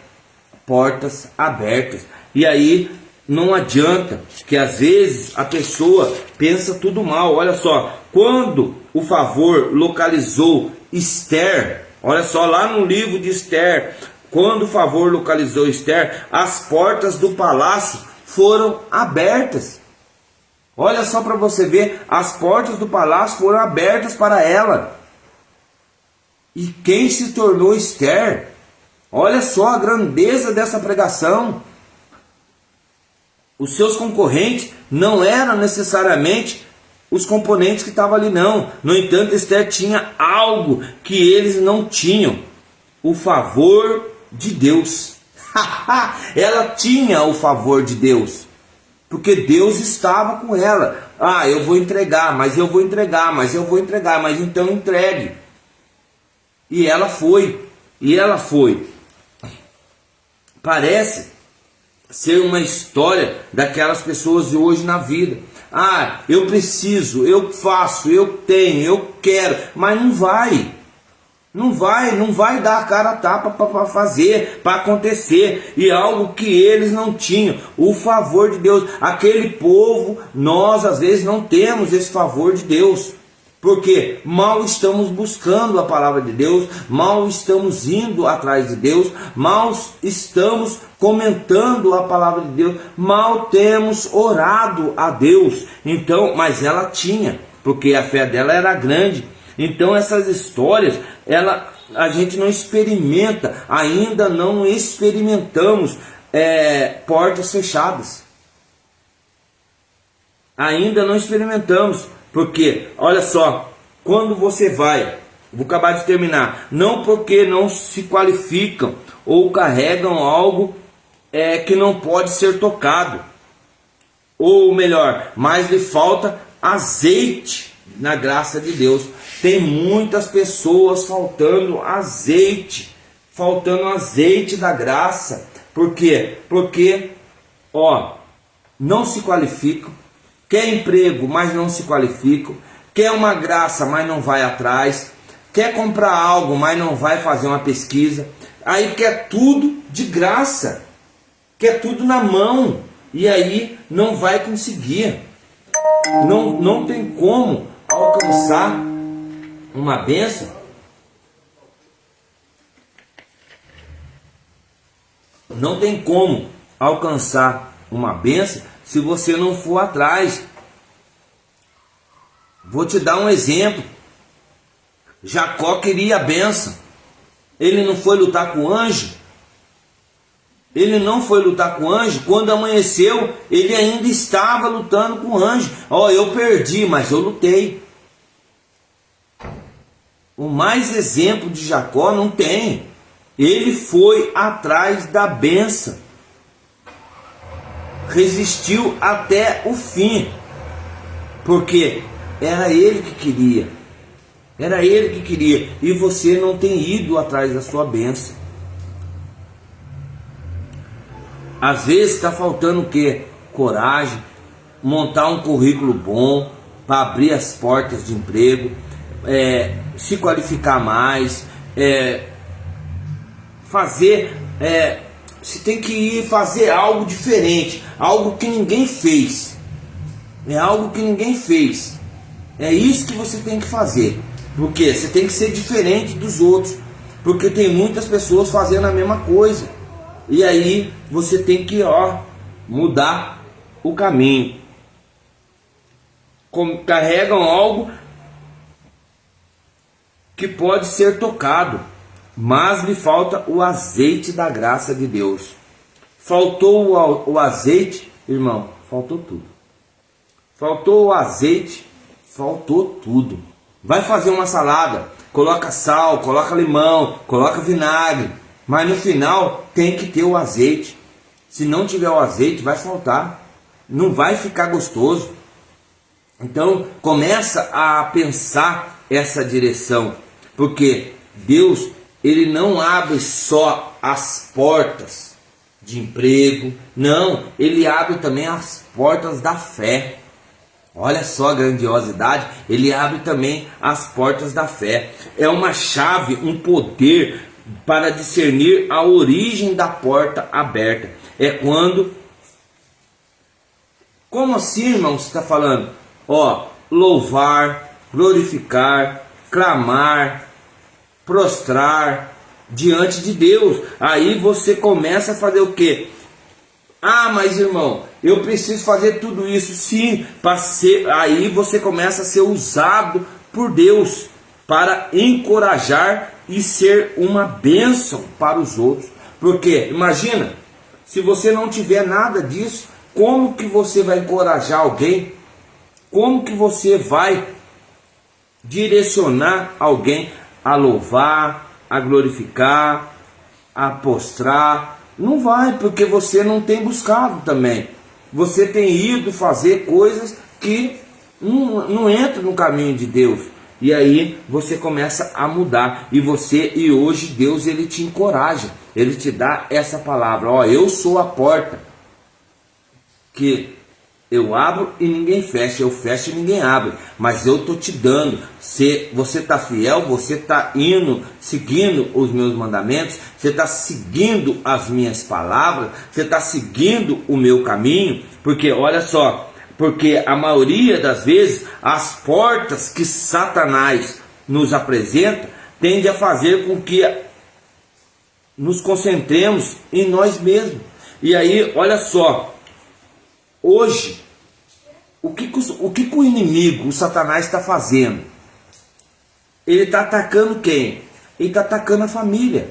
portas abertas. E aí não adianta que às vezes a pessoa pensa tudo mal. Olha só, quando o favor localizou Esther, olha só lá no livro de Esther, quando o favor localizou Esther, as portas do palácio foram abertas. Olha só para você ver, as portas do palácio foram abertas para ela. E quem se tornou Esther? Olha só a grandeza dessa pregação. Os seus concorrentes não eram necessariamente os componentes que estavam ali, não. No entanto, Esther tinha algo que eles não tinham: o favor de Deus. Ela tinha o favor de Deus. Porque Deus estava com ela. Eu vou entregar, mas eu vou entregar, mas então entregue. E ela foi. Parece ser uma história daquelas pessoas de hoje na vida. Eu preciso, eu faço, eu tenho, eu quero, mas não vai. Não vai dar a cara a tapa para fazer, para acontecer. E algo que eles não tinham, o favor de Deus. Aquele povo, nós às vezes não temos esse favor de Deus. Porque mal estamos buscando a palavra de Deus, mal estamos indo atrás de Deus, mal estamos comentando a palavra de Deus, mal temos orado a Deus. Então, mas ela tinha, porque a fé dela era grande. Então essas histórias, a gente não experimenta, ainda não experimentamos portas fechadas. Ainda não experimentamos, porque, olha só, quando você vai, vou acabar de terminar, não porque não se qualificam ou carregam algo que não pode ser tocado, ou melhor, mas lhe falta azeite na graça de Deus. Tem muitas pessoas faltando azeite da graça. Por quê? Porque, não se qualificam, quer emprego, mas não se qualificam, quer uma graça, mas não vai atrás, quer comprar algo, mas não vai fazer uma pesquisa, aí quer tudo de graça, quer tudo na mão, e aí não vai conseguir, não tem como alcançar uma bênção. Não tem como alcançar uma bênção se você não for atrás. Vou te dar um exemplo. Jacó queria a bênção. Ele não foi lutar com o anjo. Ele não foi lutar com o anjo. Quando amanheceu, ele ainda estava lutando com o anjo. Eu perdi, mas eu lutei. O mais exemplo de Jacó não tem. Ele foi atrás da bênção. Resistiu até o fim. Porque era ele que queria. Era ele que queria. E você não tem ido atrás da sua bênção. Às vezes está faltando o quê? Coragem. Montar um currículo bom. para abrir as portas de emprego, se qualificar mais, você tem que ir fazer algo diferente, algo que ninguém fez. É algo que ninguém fez. É isso que você tem que fazer. Porque você tem que ser diferente dos outros. Porque tem muitas pessoas fazendo a mesma coisa. E aí você tem que mudar o caminho. Carregam algo que pode ser tocado, mas lhe falta o azeite da graça de Deus. Faltou o azeite, irmão, faltou tudo. Faltou o azeite, faltou tudo. Vai fazer uma salada, coloca sal, coloca limão, coloca vinagre, mas no final tem que ter o azeite. Se não tiver o azeite, vai faltar, não vai ficar gostoso. Então começa a pensar essa direção, porque Deus, Ele não abre só as portas de emprego, não, Ele abre também as portas da fé. Olha só a grandiosidade, Ele abre também as portas da fé. É uma chave, um poder para discernir a origem da porta aberta. É quando... Como assim, irmão, você está falando? Louvar, glorificar, clamar, prostrar diante de Deus. Aí você começa a fazer o quê? Mas irmão, eu preciso fazer tudo isso. Sim, aí você começa a ser usado por Deus para encorajar e ser uma bênção para os outros. Porque imagina, se você não tiver nada disso, como que você vai encorajar alguém? Como que você vai direcionar alguém a louvar, a glorificar, a prostrar? Não vai, porque você não tem buscado também. Você tem ido fazer coisas que não entram no caminho de Deus. E aí você começa a mudar. E hoje Deus, Ele te encoraja. Ele te dá essa palavra. Eu sou a porta. Que eu abro e ninguém fecha, eu fecho e ninguém abre, mas eu estou te dando. Se você está fiel, você está indo, seguindo os meus mandamentos, você está seguindo as minhas palavras, você está seguindo o meu caminho, porque olha só, porque a maioria das vezes as portas que Satanás nos apresenta tende a fazer com que nos concentremos em nós mesmos. E aí, olha só, hoje, o que o inimigo, o Satanás, está fazendo? Ele está atacando quem? Ele está atacando a família.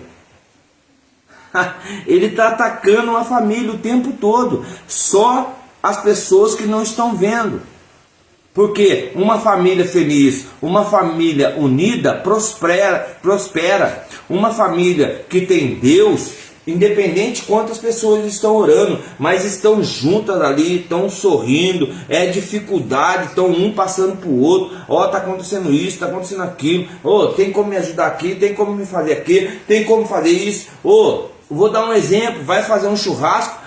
Ele está atacando a família o tempo todo. Só as pessoas que não estão vendo. Porque uma família feliz, uma família unida, prospera. Uma família que tem Deus, independente de quantas pessoas estão orando, mas estão juntas ali, estão sorrindo, dificuldade, estão um passando para o outro, está acontecendo isso, está acontecendo aquilo, tem como me ajudar aqui, tem como me fazer aqui, tem como fazer isso, vou dar um exemplo, vai fazer um churrasco,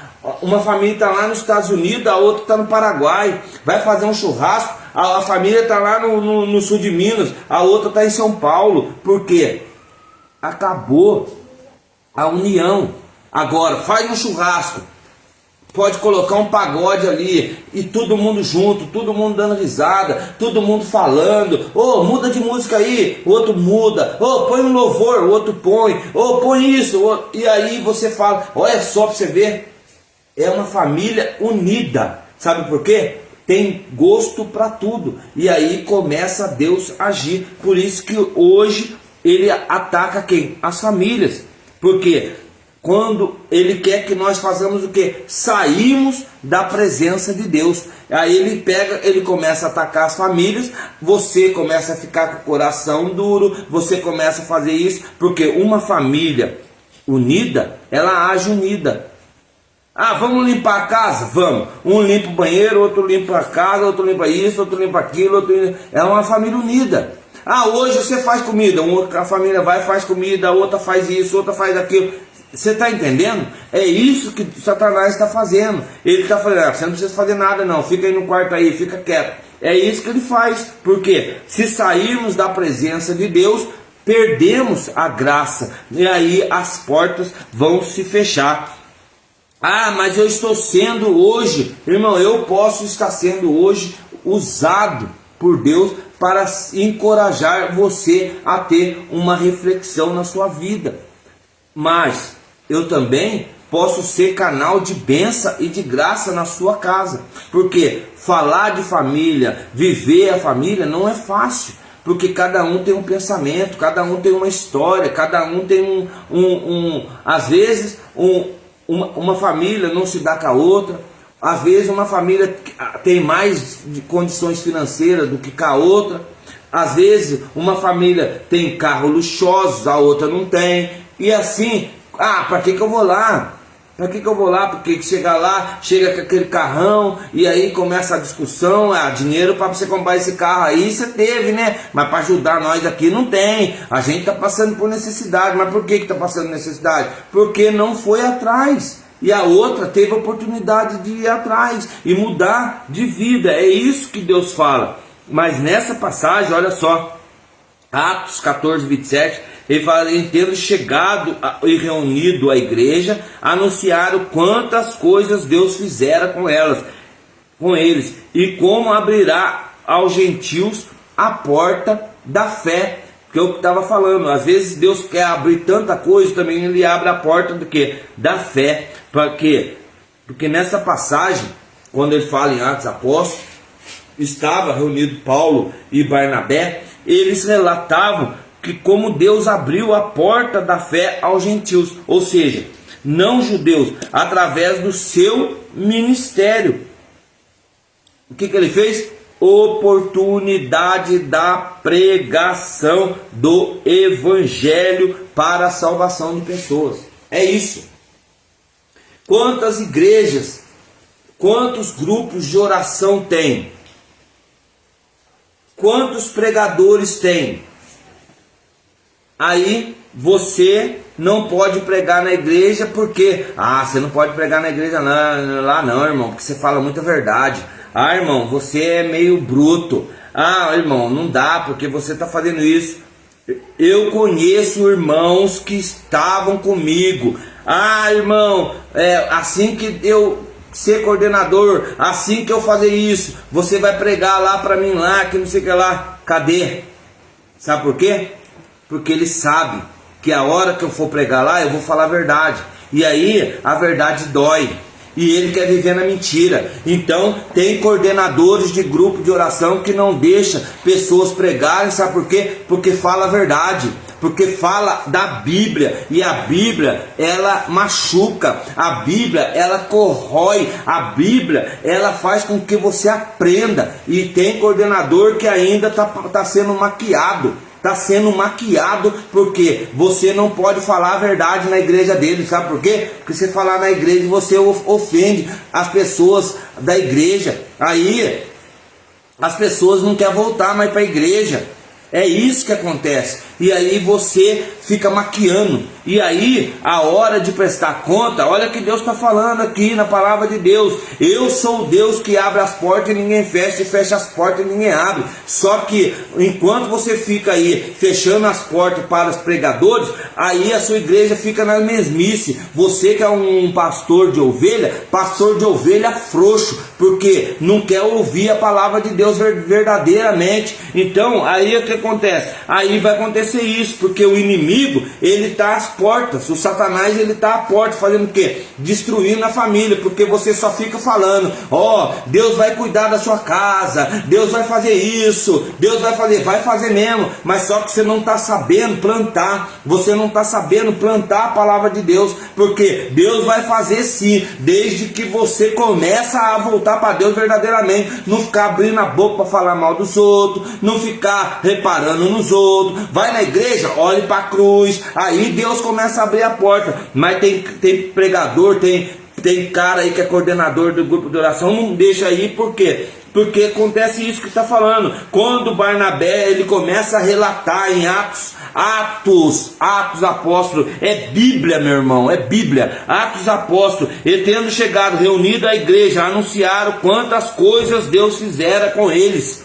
uma família está lá nos Estados Unidos, a outra está no Paraguai, vai fazer um churrasco, a família está lá no sul de Minas, a outra está em São Paulo. Por quê? Acabou a união. Agora faz um churrasco, pode colocar um pagode ali e todo mundo junto, todo mundo dando risada, todo mundo falando, muda de música aí, o outro muda, põe um louvor, o outro põe, põe isso, e aí você fala, olha só para você ver, é uma família unida. Sabe por quê? Tem gosto para tudo, e aí começa Deus a agir. Por isso que hoje Ele ataca quem? As famílias. Porque quando Ele quer que nós façamos o quê? Saímos da presença de Deus. Aí Ele começa a atacar as famílias, você começa a ficar com o coração duro, você começa a fazer isso, porque uma família unida, ela age unida. Vamos limpar a casa? Vamos. Um limpa o banheiro, outro limpa a casa, outro limpa isso, outro limpa aquilo, é uma família unida. Hoje você faz comida, a família vai e faz comida, a outra faz isso, outra faz aquilo. Você está entendendo? É isso que Satanás está fazendo. Ele está falando, você não precisa fazer nada não, fica aí no quarto aí, fica quieto. É isso que ele faz, porque se sairmos da presença de Deus, perdemos a graça, e aí as portas vão se fechar. Ah, mas eu estou sendo hoje, irmão, eu posso estar sendo hoje usado por Deus para encorajar você a ter uma reflexão na sua vida. Mas eu também posso ser canal de bênção e de graça na sua casa. Porque falar de família, viver a família não é fácil. Porque cada um tem um pensamento, cada um tem uma história, cada um tem às vezes uma família não se dá com a outra. Às vezes uma família tem mais de condições financeiras do que com a outra. Às vezes uma família tem carro luxuoso, a outra não tem. E assim, para que eu vou lá? Para que eu vou lá? Porque chega lá, chega com aquele carrão e aí começa a discussão. Dinheiro para você comprar esse carro aí você teve, né? Mas para ajudar nós aqui não tem. A gente está passando por necessidade. Mas por que está passando necessidade? Porque não foi atrás. E a outra teve a oportunidade de ir atrás e mudar de vida. É isso que Deus fala. Mas nessa passagem, olha só, Atos 14, 27, ele fala: em tendo chegado e reunido a igreja, anunciaram quantas coisas Deus fizera com eles, e como abrirá aos gentios a porta da fé. Que eu estava falando, às vezes Deus quer abrir tanta coisa, também Ele abre a porta do quê? Da fé. Para quê? Porque nessa passagem, quando ele fala em Atos Apóstolos, estava reunido Paulo e Barnabé, eles relatavam que como Deus abriu a porta da fé aos gentios, ou seja, não judeus, através do seu ministério. O que ele fez? Oportunidade da pregação do evangelho para a salvação de pessoas. É isso. Quantas igrejas, quantos grupos de oração tem? Quantos pregadores tem? Aí você não pode pregar na igreja porque você não pode pregar na igreja lá não, irmão, porque você fala muita verdade. Irmão, você é meio bruto. Irmão, não dá porque você está fazendo isso. Eu conheço irmãos que estavam comigo. Irmão, assim que eu ser coordenador, assim que eu fazer isso, você vai pregar lá para mim lá, que não sei o que lá. Cadê? Sabe por quê? Porque ele sabe que a hora que eu for pregar lá, eu vou falar a verdade. E aí a verdade dói. E ele quer viver na mentira. Então tem coordenadores de grupo de oração que não deixam pessoas pregarem. Sabe por quê? Porque fala a verdade. Porque fala da Bíblia. E a Bíblia, ela machuca. A Bíblia, ela corrói. A Bíblia, ela faz com que você aprenda. E tem coordenador que ainda está sendo maquiado. Está sendo maquiado porque você não pode falar a verdade na igreja dele. Sabe por quê? Porque você falar na igreja você ofende as pessoas da igreja. Aí as pessoas não querem voltar mais para a igreja. É isso que acontece. E aí você fica maquiando. E aí a hora de prestar conta, olha que Deus está falando aqui na palavra de Deus. Eu sou o Deus que abre as portas e ninguém fecha, e fecha as portas e ninguém abre. Só que enquanto você fica aí fechando as portas para os pregadores, aí a sua igreja fica na mesmice. Você que é um pastor de ovelha frouxo, porque não quer ouvir a palavra de Deus verdadeiramente. Então aí o que acontece? Aí vai acontecer isso, porque o inimigo, ele está às portas, o Satanás, ele está à porta, fazendo o quê? Destruindo a família, porque você só fica falando, Deus vai cuidar da sua casa, Deus vai fazer isso, Deus vai fazer mesmo, mas só que você não está sabendo plantar, você não está sabendo plantar a palavra de Deus, porque Deus vai fazer sim, desde que você começa a voltar para Deus verdadeiramente, não ficar abrindo a boca para falar mal dos outros, não ficar reparando nos outros, vai na igreja, olhe para a cruz, aí Deus começa a abrir a porta. Mas tem pregador, tem cara aí que é coordenador do grupo de oração, não deixa aí, por quê? Porque acontece isso que está falando. Quando Barnabé ele começa a relatar em Atos Atos Apóstolos, é Bíblia, meu irmão, é Bíblia. Atos Apóstolos, e tendo chegado, reunido a igreja, anunciaram quantas coisas Deus fizera com eles,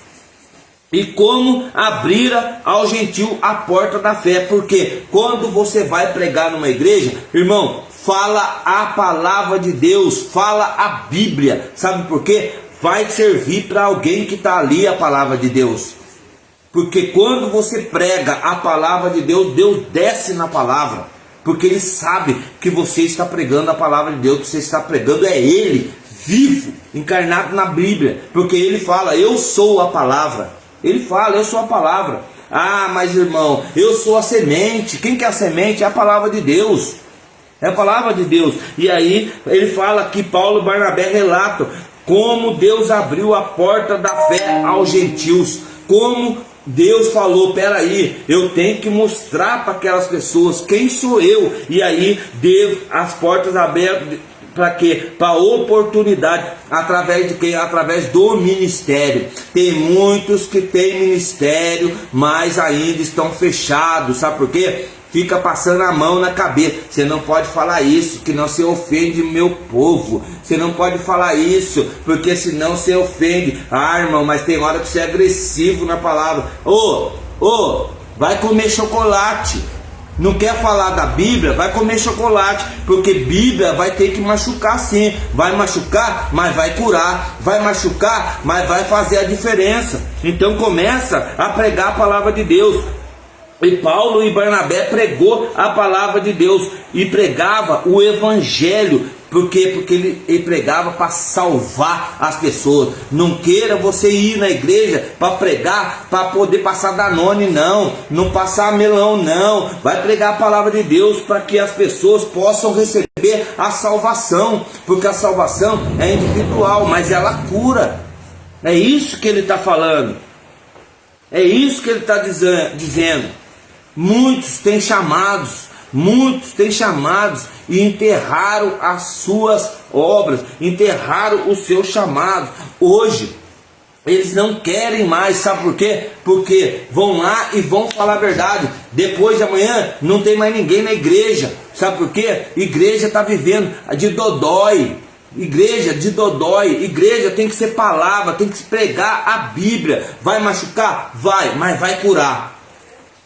e como abrira ao gentil a porta da fé. Porque quando você vai pregar numa igreja, irmão, fala a palavra de Deus, fala a Bíblia. Sabe por quê? Vai servir para alguém que está ali a palavra de Deus. Porque quando você prega a palavra de Deus, Deus desce na palavra. Porque Ele sabe que você está pregando a palavra de Deus, que você está pregando é Ele, vivo, encarnado na Bíblia. Porque Ele fala, eu sou a palavra. Ele fala, eu sou a palavra. Ah, mas irmão, eu sou a semente. Quem que é a semente? É a palavra de Deus. É a palavra de Deus. E aí ele fala que Paulo e Barnabé relatam como Deus abriu a porta da fé aos gentios. Como Deus falou, peraí, eu tenho que mostrar para aquelas pessoas quem sou eu. E aí deu as portas abertas. Para quê? Para oportunidade. Através de quem? Através do ministério. Tem muitos que têm ministério, mas ainda estão fechados. Sabe por quê? Fica passando a mão na cabeça. Você não pode falar isso, que não se ofende meu povo. Você não pode falar isso, porque senão você ofende. Ah, irmão, mas tem hora que você é agressivo na palavra. Vai comer chocolate. Não quer falar da Bíblia? Vai comer chocolate, porque Bíblia vai ter que machucar sim. Vai machucar, mas vai curar. Vai machucar, mas vai fazer a diferença. Então começa a pregar a palavra de Deus. E Paulo e Barnabé pregou a palavra de Deus e pregava o evangelho. Por quê? Porque ele pregava para salvar as pessoas. Não queira você ir na igreja para pregar, para poder passar Danone, não. Não passar melão, não. Vai pregar a palavra de Deus para que as pessoas possam receber a salvação. Porque a salvação é individual, mas ela cura. É isso que ele está falando. É isso que ele está dizendo. Muitos têm chamados e enterraram as suas obras, enterraram os seus chamados. Hoje eles não querem mais, sabe por quê? Porque vão lá e vão falar a verdade. Depois de amanhã não tem mais ninguém na igreja. Sabe por quê? Igreja está vivendo de dodói. Igreja de dodói. Igreja tem que ser palavra, tem que se pregar a Bíblia. Vai machucar? Vai, mas vai curar.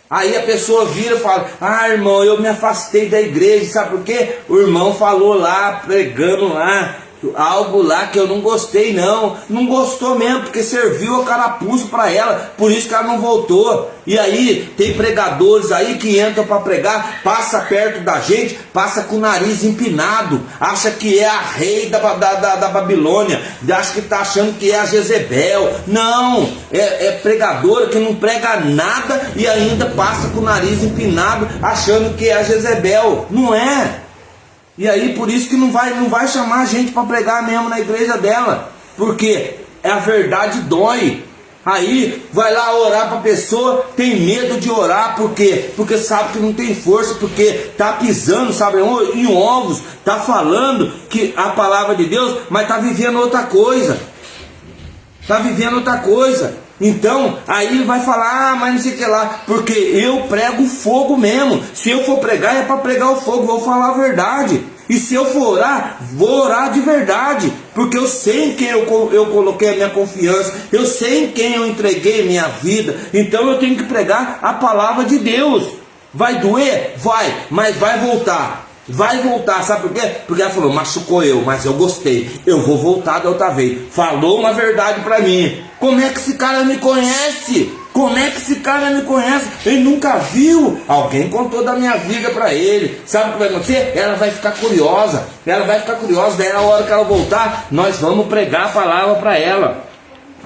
Aí a pessoa vira e fala, ah, irmão, eu me afastei da igreja. Sabe por quê? O irmão falou lá, pregando lá, algo lá que eu não gostei não. Não gostou mesmo, porque serviu a carapuço para ela, por isso que ela não voltou. E aí tem pregadores aí que entram para pregar, passa perto da gente, passa com o nariz empinado, acha que é a rei da Babilônia, acha que está achando que é a Jezebel. Não, é pregadora que não prega nada e ainda passa com o nariz empinado, achando que é a Jezebel. Não é. E aí por isso que não vai chamar a gente para pregar mesmo na igreja dela, porque a verdade dói. Aí vai lá orar para a pessoa, tem medo de orar, por quê? Porque sabe que não tem força, porque tá pisando, sabe, em ovos, tá falando que a palavra de Deus, mas tá vivendo outra coisa. Tá vivendo outra coisa. Então, aí ele vai falar, mas não sei o que lá, porque eu prego fogo mesmo. Se eu for pregar, é para pregar o fogo, vou falar a verdade. E se eu for orar, vou orar de verdade, porque eu sei em quem eu coloquei a minha confiança, eu sei em quem eu entreguei minha vida. Então eu tenho que pregar a palavra de Deus. Vai doer? Vai, mas vai voltar. Vai voltar, sabe por quê? Porque ela falou, machucou eu, mas eu gostei, eu vou voltar da outra vez. Falou uma verdade pra mim. Como é que esse cara me conhece? Como é que esse cara me conhece? Ele nunca viu. Alguém contou da minha vida pra ele. Sabe o que vai acontecer? Ela vai ficar curiosa. Daí na hora que ela voltar, nós vamos pregar a palavra pra ela.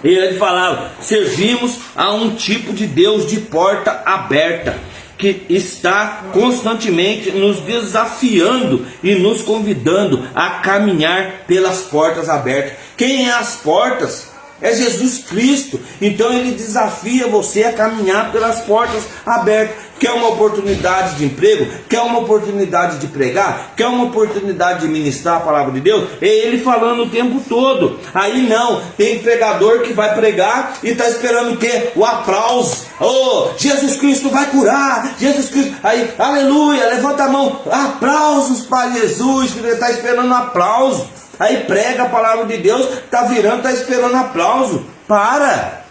E ele falava, servimos a um tipo de Deus de porta aberta, que está constantemente nos desafiando e nos convidando a caminhar pelas portas abertas. Quem é as portas? É Jesus Cristo. Então ele desafia você a caminhar pelas portas abertas. quer uma oportunidade de emprego, quer uma oportunidade de pregar, quer uma oportunidade de ministrar a palavra de Deus, é ele falando o tempo todo. Aí não, tem pregador que vai pregar e está esperando o quê? O aplauso. Oh, Jesus Cristo vai curar, Jesus Cristo, aí, aleluia, levanta a mão, aplausos para Jesus, que ele está esperando aplauso. Aí prega a palavra de Deus, está virando, está esperando aplauso. Para!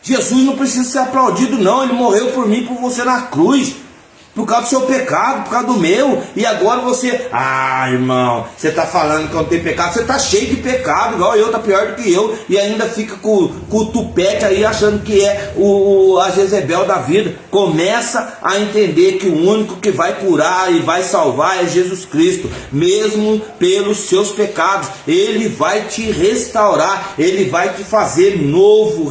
Jesus não precisa ser aplaudido não, ele morreu por mim e por você na cruz, por causa do seu pecado, por causa do meu. E agora você, irmão, você está falando que não tem pecado, você está cheio de pecado, igual eu, está pior do que eu, e ainda fica com o tupete aí, achando que é a Jezebel da vida. Começa a entender que o único que vai curar e vai salvar é Jesus Cristo, mesmo pelos seus pecados. Ele vai te restaurar, ele vai te fazer novo,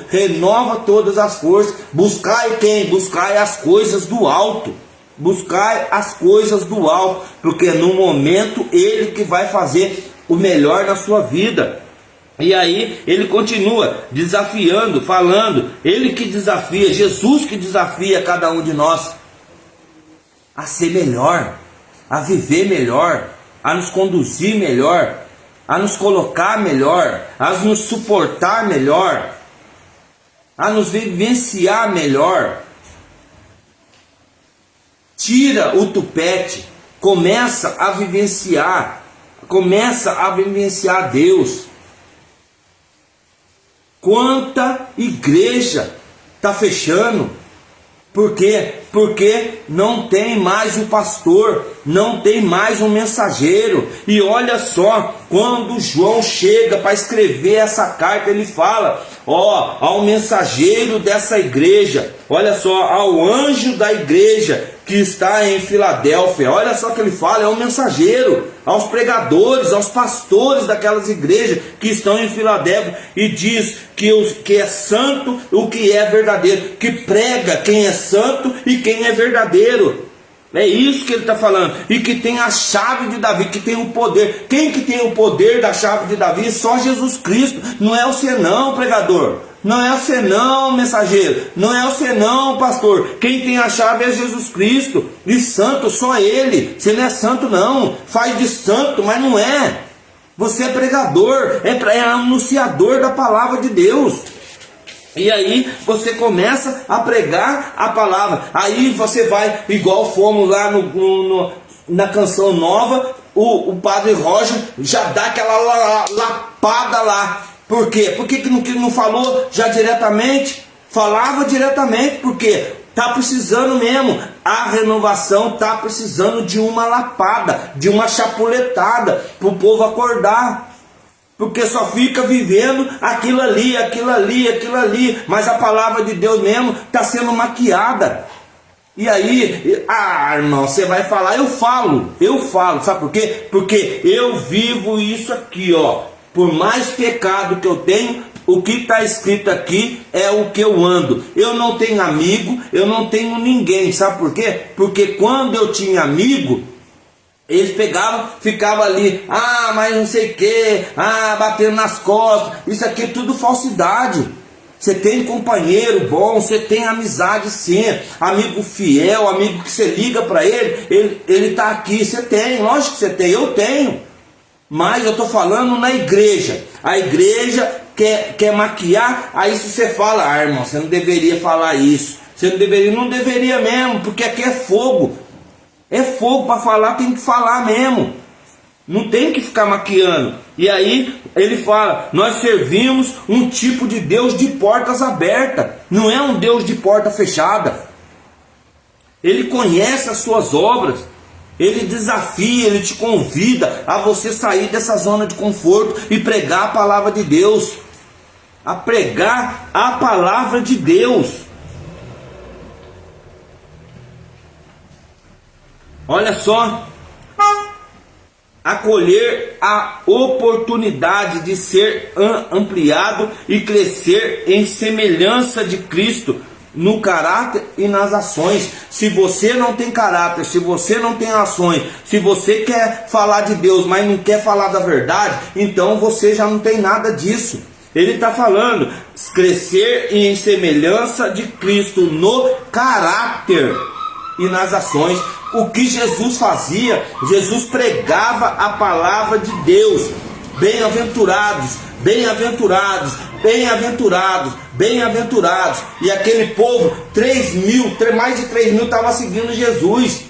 renova todas as forças. Buscai quem? Buscai as coisas do alto. Buscai as coisas do alto, porque no momento ele que vai fazer o melhor na sua vida. E aí ele continua desafiando, falando, ele que desafia, Jesus que desafia cada um de nós a ser melhor, a viver melhor, a nos conduzir melhor, a nos colocar melhor, a nos suportar melhor, a nos vivenciar melhor. Tira o tupete, começa a vivenciar Deus. Quanta igreja está fechando? Por quê? Porque não tem mais um pastor, não tem mais um mensageiro. E olha só, quando João chega para escrever essa carta, ele fala, ao mensageiro dessa igreja, olha só, ao anjo da igreja que está em Filadélfia, olha só que ele fala, é um mensageiro, aos pregadores, aos pastores daquelas igrejas que estão em Filadélfia, e diz que é santo o que é verdadeiro, que prega quem é santo e quem é verdadeiro. É isso que ele está falando. E que tem a chave de Davi, que tem o poder. Quem que tem o poder da chave de Davi? Só Jesus Cristo. Não é você não, pregador. Não é você não, mensageiro. Não é você não, pastor. Quem tem a chave é Jesus Cristo. E santo, só Ele. Você não é santo não. Faz de santo, mas não é. Você é pregador, é anunciador da palavra de Deus. E aí você começa a pregar a palavra. Aí você vai, igual fomos lá na canção nova, o Padre Roger já dá aquela lapada lá. Por quê? Por que não falou já diretamente? Falava diretamente, porque está precisando mesmo. A renovação está precisando de uma lapada, de uma chapuletada, para o povo acordar. Porque só fica vivendo aquilo ali, mas a palavra de Deus mesmo está sendo maquiada. E aí, irmão, você vai falar, eu falo, sabe por quê? Porque eu vivo isso aqui, por mais pecado que eu tenho, o que está escrito aqui é o que eu ando. Eu não tenho amigo, eu não tenho ninguém, sabe por quê? Porque quando eu tinha amigo, eles pegavam, ficavam ali, mas não sei o que, batendo nas costas. Isso aqui é tudo falsidade. Você tem companheiro bom, você tem amizade sim, amigo fiel, amigo que você liga para ele está aqui. Você tem, lógico que você tem, eu tenho. Mas eu estou falando na igreja. A igreja quer maquiar, aí se você fala, irmão, você não deveria falar isso. Você não deveria mesmo, porque aqui é fogo. É fogo, para falar tem que falar mesmo. Não tem que ficar maquiando. E aí ele fala, nós servimos um tipo de Deus de portas abertas. Não é um Deus de porta fechada. Ele conhece as suas obras. Ele desafia, ele te convida a você sair dessa zona de conforto e pregar a palavra de Deus. A pregar a palavra de Deus. Olha só, acolher a oportunidade de ser ampliado e crescer em semelhança de Cristo no caráter e nas ações. Se você não tem caráter, se você não tem ações, se você quer falar de Deus, mas não quer falar da verdade, então você já não tem nada disso. Ele está falando crescer em semelhança de Cristo no caráter e nas ações. O que Jesus fazia? Jesus pregava a palavra de Deus. Bem-aventurados, bem-aventurados, bem-aventurados, bem-aventurados. E aquele povo, mais de 3 mil estavam seguindo Jesus.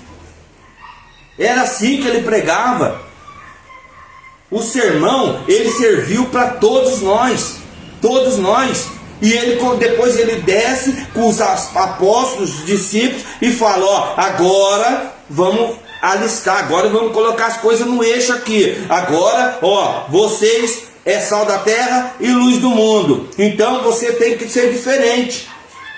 Era assim que ele pregava. O sermão, ele serviu para todos nós. Todos nós. E ele, depois ele desce com os apóstolos, os discípulos, e fala, ó, agora vamos alistar, agora vamos colocar as coisas no eixo aqui. Agora, ó, vocês é sal da terra e luz do mundo. Então você tem que ser diferente.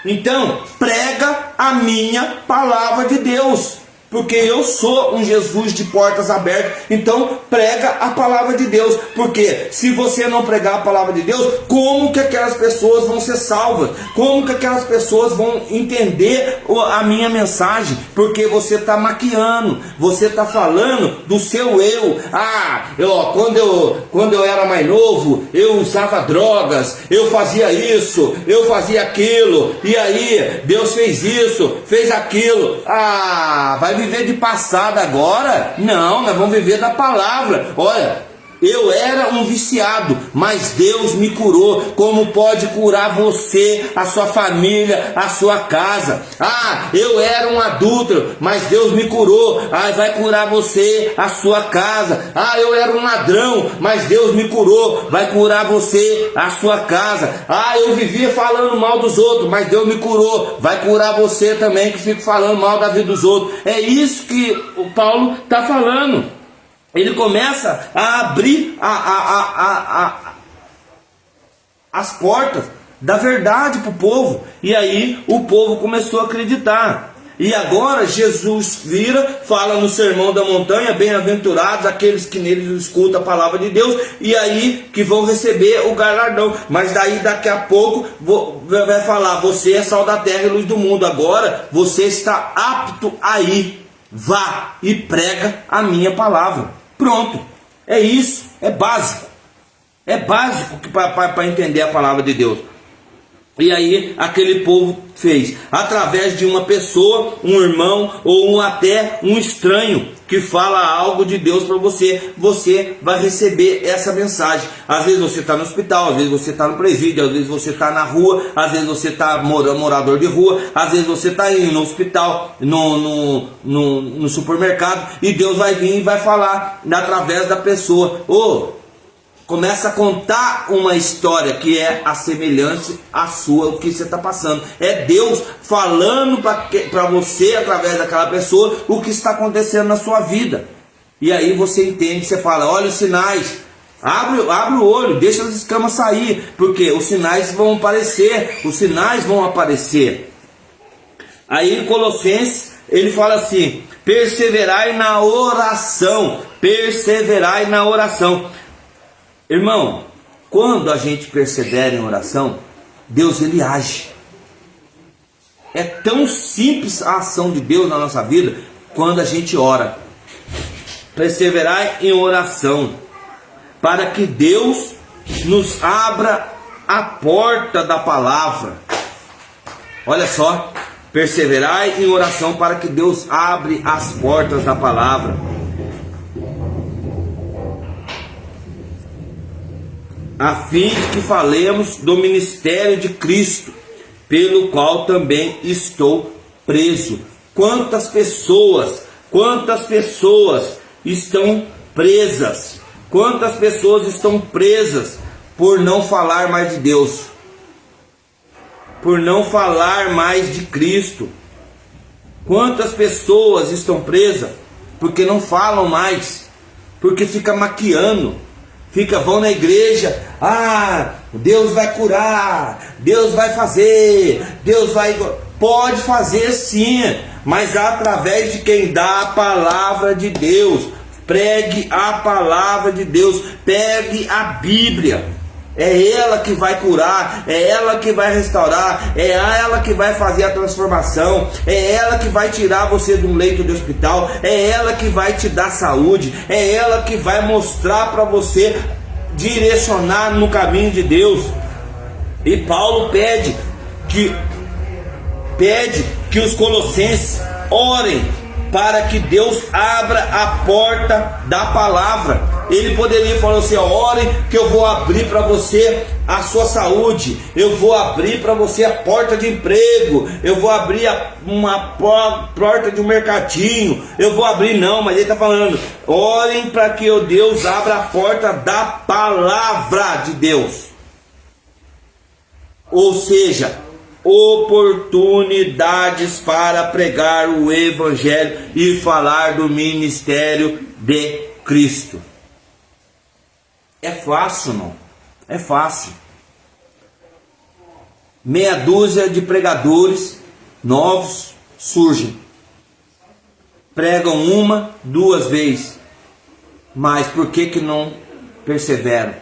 Então, prega a minha palavra de Deus. Porque eu sou um Jesus de portas abertas. Então prega a palavra de Deus. Porque se você não pregar a palavra de Deus, como que aquelas pessoas vão ser salvas? Como que aquelas pessoas vão entender a minha mensagem? Porque você está maquiando. Você está falando do seu eu. Quando eu era mais novo, eu usava drogas, eu fazia isso, eu fazia aquilo, e aí Deus fez isso, fez aquilo. Vai viver de passado agora? Não, nós vamos viver da palavra. Olha, eu era um viciado, mas Deus me curou. Como pode curar você, a sua família, a sua casa? Eu era um adúltero, mas Deus me curou. Vai curar você, a sua casa. Eu era um ladrão, mas Deus me curou. Vai curar você, a sua casa. Eu vivia falando mal dos outros, mas Deus me curou. Vai curar você também, que fica falando mal da vida dos outros. É isso que o Paulo está falando. Ele começa a abrir as portas da verdade para o povo. E aí o povo começou a acreditar. E agora Jesus vira, fala no Sermão da Montanha, bem-aventurados aqueles que neles escutam a palavra de Deus, e aí que vão receber o galardão. Mas daí daqui a pouco vai falar, você é sal da terra e luz do mundo. Agora você está apto a ir, vá e prega a minha palavra. Pronto, é isso, é básico para entender a palavra de Deus. E aí aquele povo fez, através de uma pessoa, um irmão ou até um estranho que fala algo de Deus para você, você vai receber essa mensagem. Às vezes você está no hospital, às vezes você está no presídio, às vezes você está na rua, às vezes você está morador de rua, às vezes você está indo no hospital, no supermercado, e Deus vai vir e vai falar através da pessoa. Começa a contar uma história que é a semelhança à sua, o que você está passando. É Deus falando para você, através daquela pessoa, o que está acontecendo na sua vida. E aí você entende, você fala, olha os sinais, abre o olho, deixa as escamas sair, porque os sinais vão aparecer, Aí em Colossenses, ele fala assim, perseverai na oração. Irmão, quando a gente persevera em oração, Deus ele age. É tão simples a ação de Deus na nossa vida quando a gente ora. Perseverai em oração, para que Deus nos abra a porta da palavra. Olha só, perseverai em oração para que Deus abra as portas da palavra. A fim de que falemos do ministério de Cristo, pelo qual também estou preso. Quantas pessoas estão presas? Quantas pessoas estão presas por não falar mais de Deus? Por não falar mais de Cristo? Quantas pessoas estão presas porque não falam mais? Porque fica maquiando. Vão na igreja, Deus vai curar, Deus vai fazer, pode fazer sim, mas através de quem dá a palavra de Deus. Pregue a palavra de Deus, pegue a Bíblia. É ela que vai curar, é ela que vai restaurar, é ela que vai fazer a transformação, é ela que vai tirar você de um leito de hospital, é ela que vai te dar saúde, é ela que vai mostrar para você direcionar no caminho de Deus. E Paulo pede que os colossenses orem para que Deus abra a porta da palavra. Ele poderia falar assim: orem que eu vou abrir para você a sua saúde, eu vou abrir para você a porta de emprego, eu vou abrir uma porta de um mercadinho, eu vou abrir. Não, mas ele está falando: orem para que o Deus abra a porta da palavra de Deus. Ou seja, oportunidades para pregar o evangelho e falar do ministério de Cristo. É fácil, não? É fácil. Meia dúzia de pregadores novos surgem, pregam uma, duas vezes, mas por que não perseveram?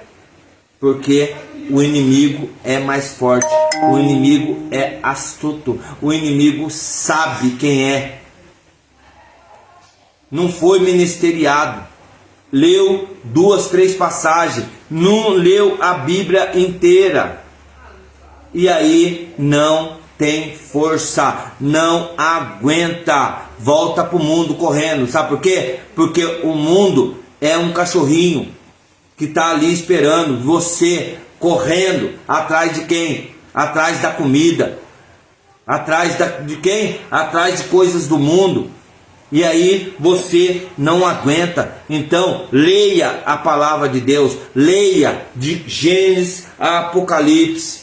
Porque o inimigo é mais forte, o inimigo é astuto, o inimigo sabe quem é. Não foi ministeriado, leu 2, 3 passagens, não leu a Bíblia inteira, e aí não tem força, não aguenta, volta para o mundo correndo. Sabe por quê? Porque o mundo é um cachorrinho que está ali esperando você, correndo atrás de quem? Atrás da comida, atrás de quem? Atrás de coisas do mundo. E aí você não aguenta. Então leia a palavra de Deus, leia de Gênesis a Apocalipse,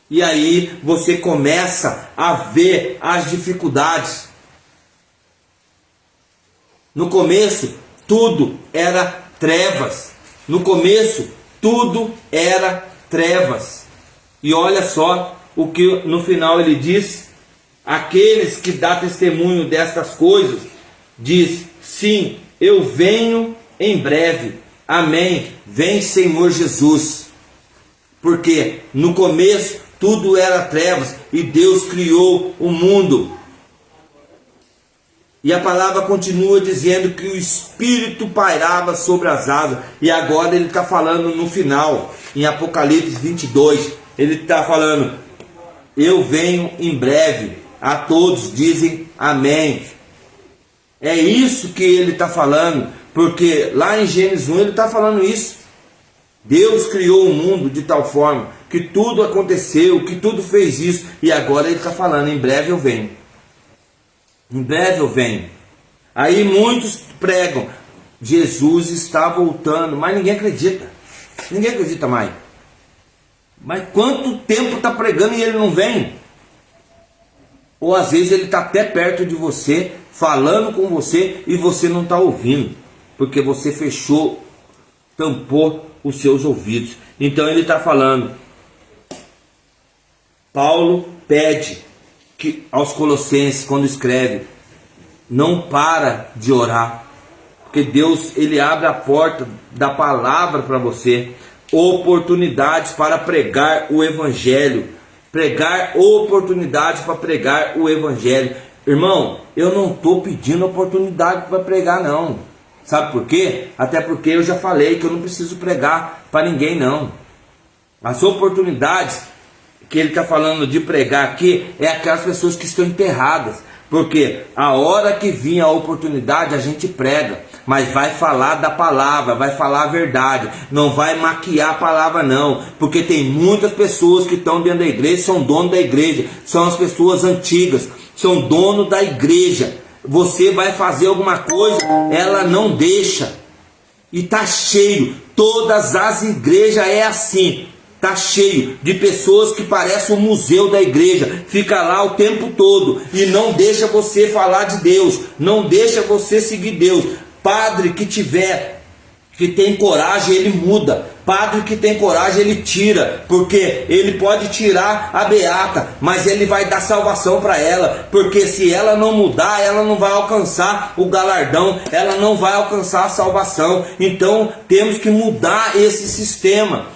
e aí você começa a ver as dificuldades. No começo tudo era trevas, no começo tudo era trevas. E olha só o que no final ele diz: aqueles que dão testemunho destas coisas, diz: sim, eu venho em breve. Amém. Vem, Senhor Jesus. Porque no começo tudo era trevas e Deus criou o mundo. E a palavra continua dizendo que o Espírito pairava sobre as águas. E agora ele está falando no final, em Apocalipse 22. Ele está falando: eu venho em breve. A todos dizem amém. É isso que ele está falando, porque lá em Gênesis 1 ele está falando isso. Deus criou o mundo de tal forma que tudo aconteceu, que tudo fez isso. E agora ele está falando: em breve eu venho. Em breve eu venho. Aí muitos pregam: Jesus está voltando, mas ninguém acredita. Ninguém acredita mais. Mas quanto tempo está pregando e ele não vem? Ou às vezes ele está até perto de você, falando com você, e você não está ouvindo, porque você fechou, tampou os seus ouvidos. Então ele está falando. Paulo pede que aos Colossenses, quando escreve, não para de orar, porque Deus, ele abre a porta da palavra para você, oportunidades para pregar o evangelho, oportunidades para pregar o evangelho. Irmão, eu não estou pedindo oportunidade para pregar, não. Sabe por quê? Até porque eu já falei que eu não preciso pregar para ninguém, não. As oportunidades que ele está falando de pregar aqui é aquelas pessoas que estão enterradas, porque a hora que vir a oportunidade a gente prega, mas vai falar da palavra, vai falar a verdade, não vai maquiar a palavra não, porque tem muitas pessoas que estão dentro da igreja, são dono da igreja, são as pessoas antigas, são dono da igreja. Você vai fazer alguma coisa, ela não deixa, e tá cheio, todas as igrejas é assim. Está cheio de pessoas que parecem um museu da igreja, fica lá o tempo todo e não deixa você falar de Deus, não deixa você seguir Deus. Padre que tem coragem, ele muda. Padre que tem coragem, ele tira, porque ele pode tirar a beata, mas ele vai dar salvação para ela, porque se ela não mudar, ela não vai alcançar o galardão, ela não vai alcançar a salvação. Então temos que mudar esse sistema.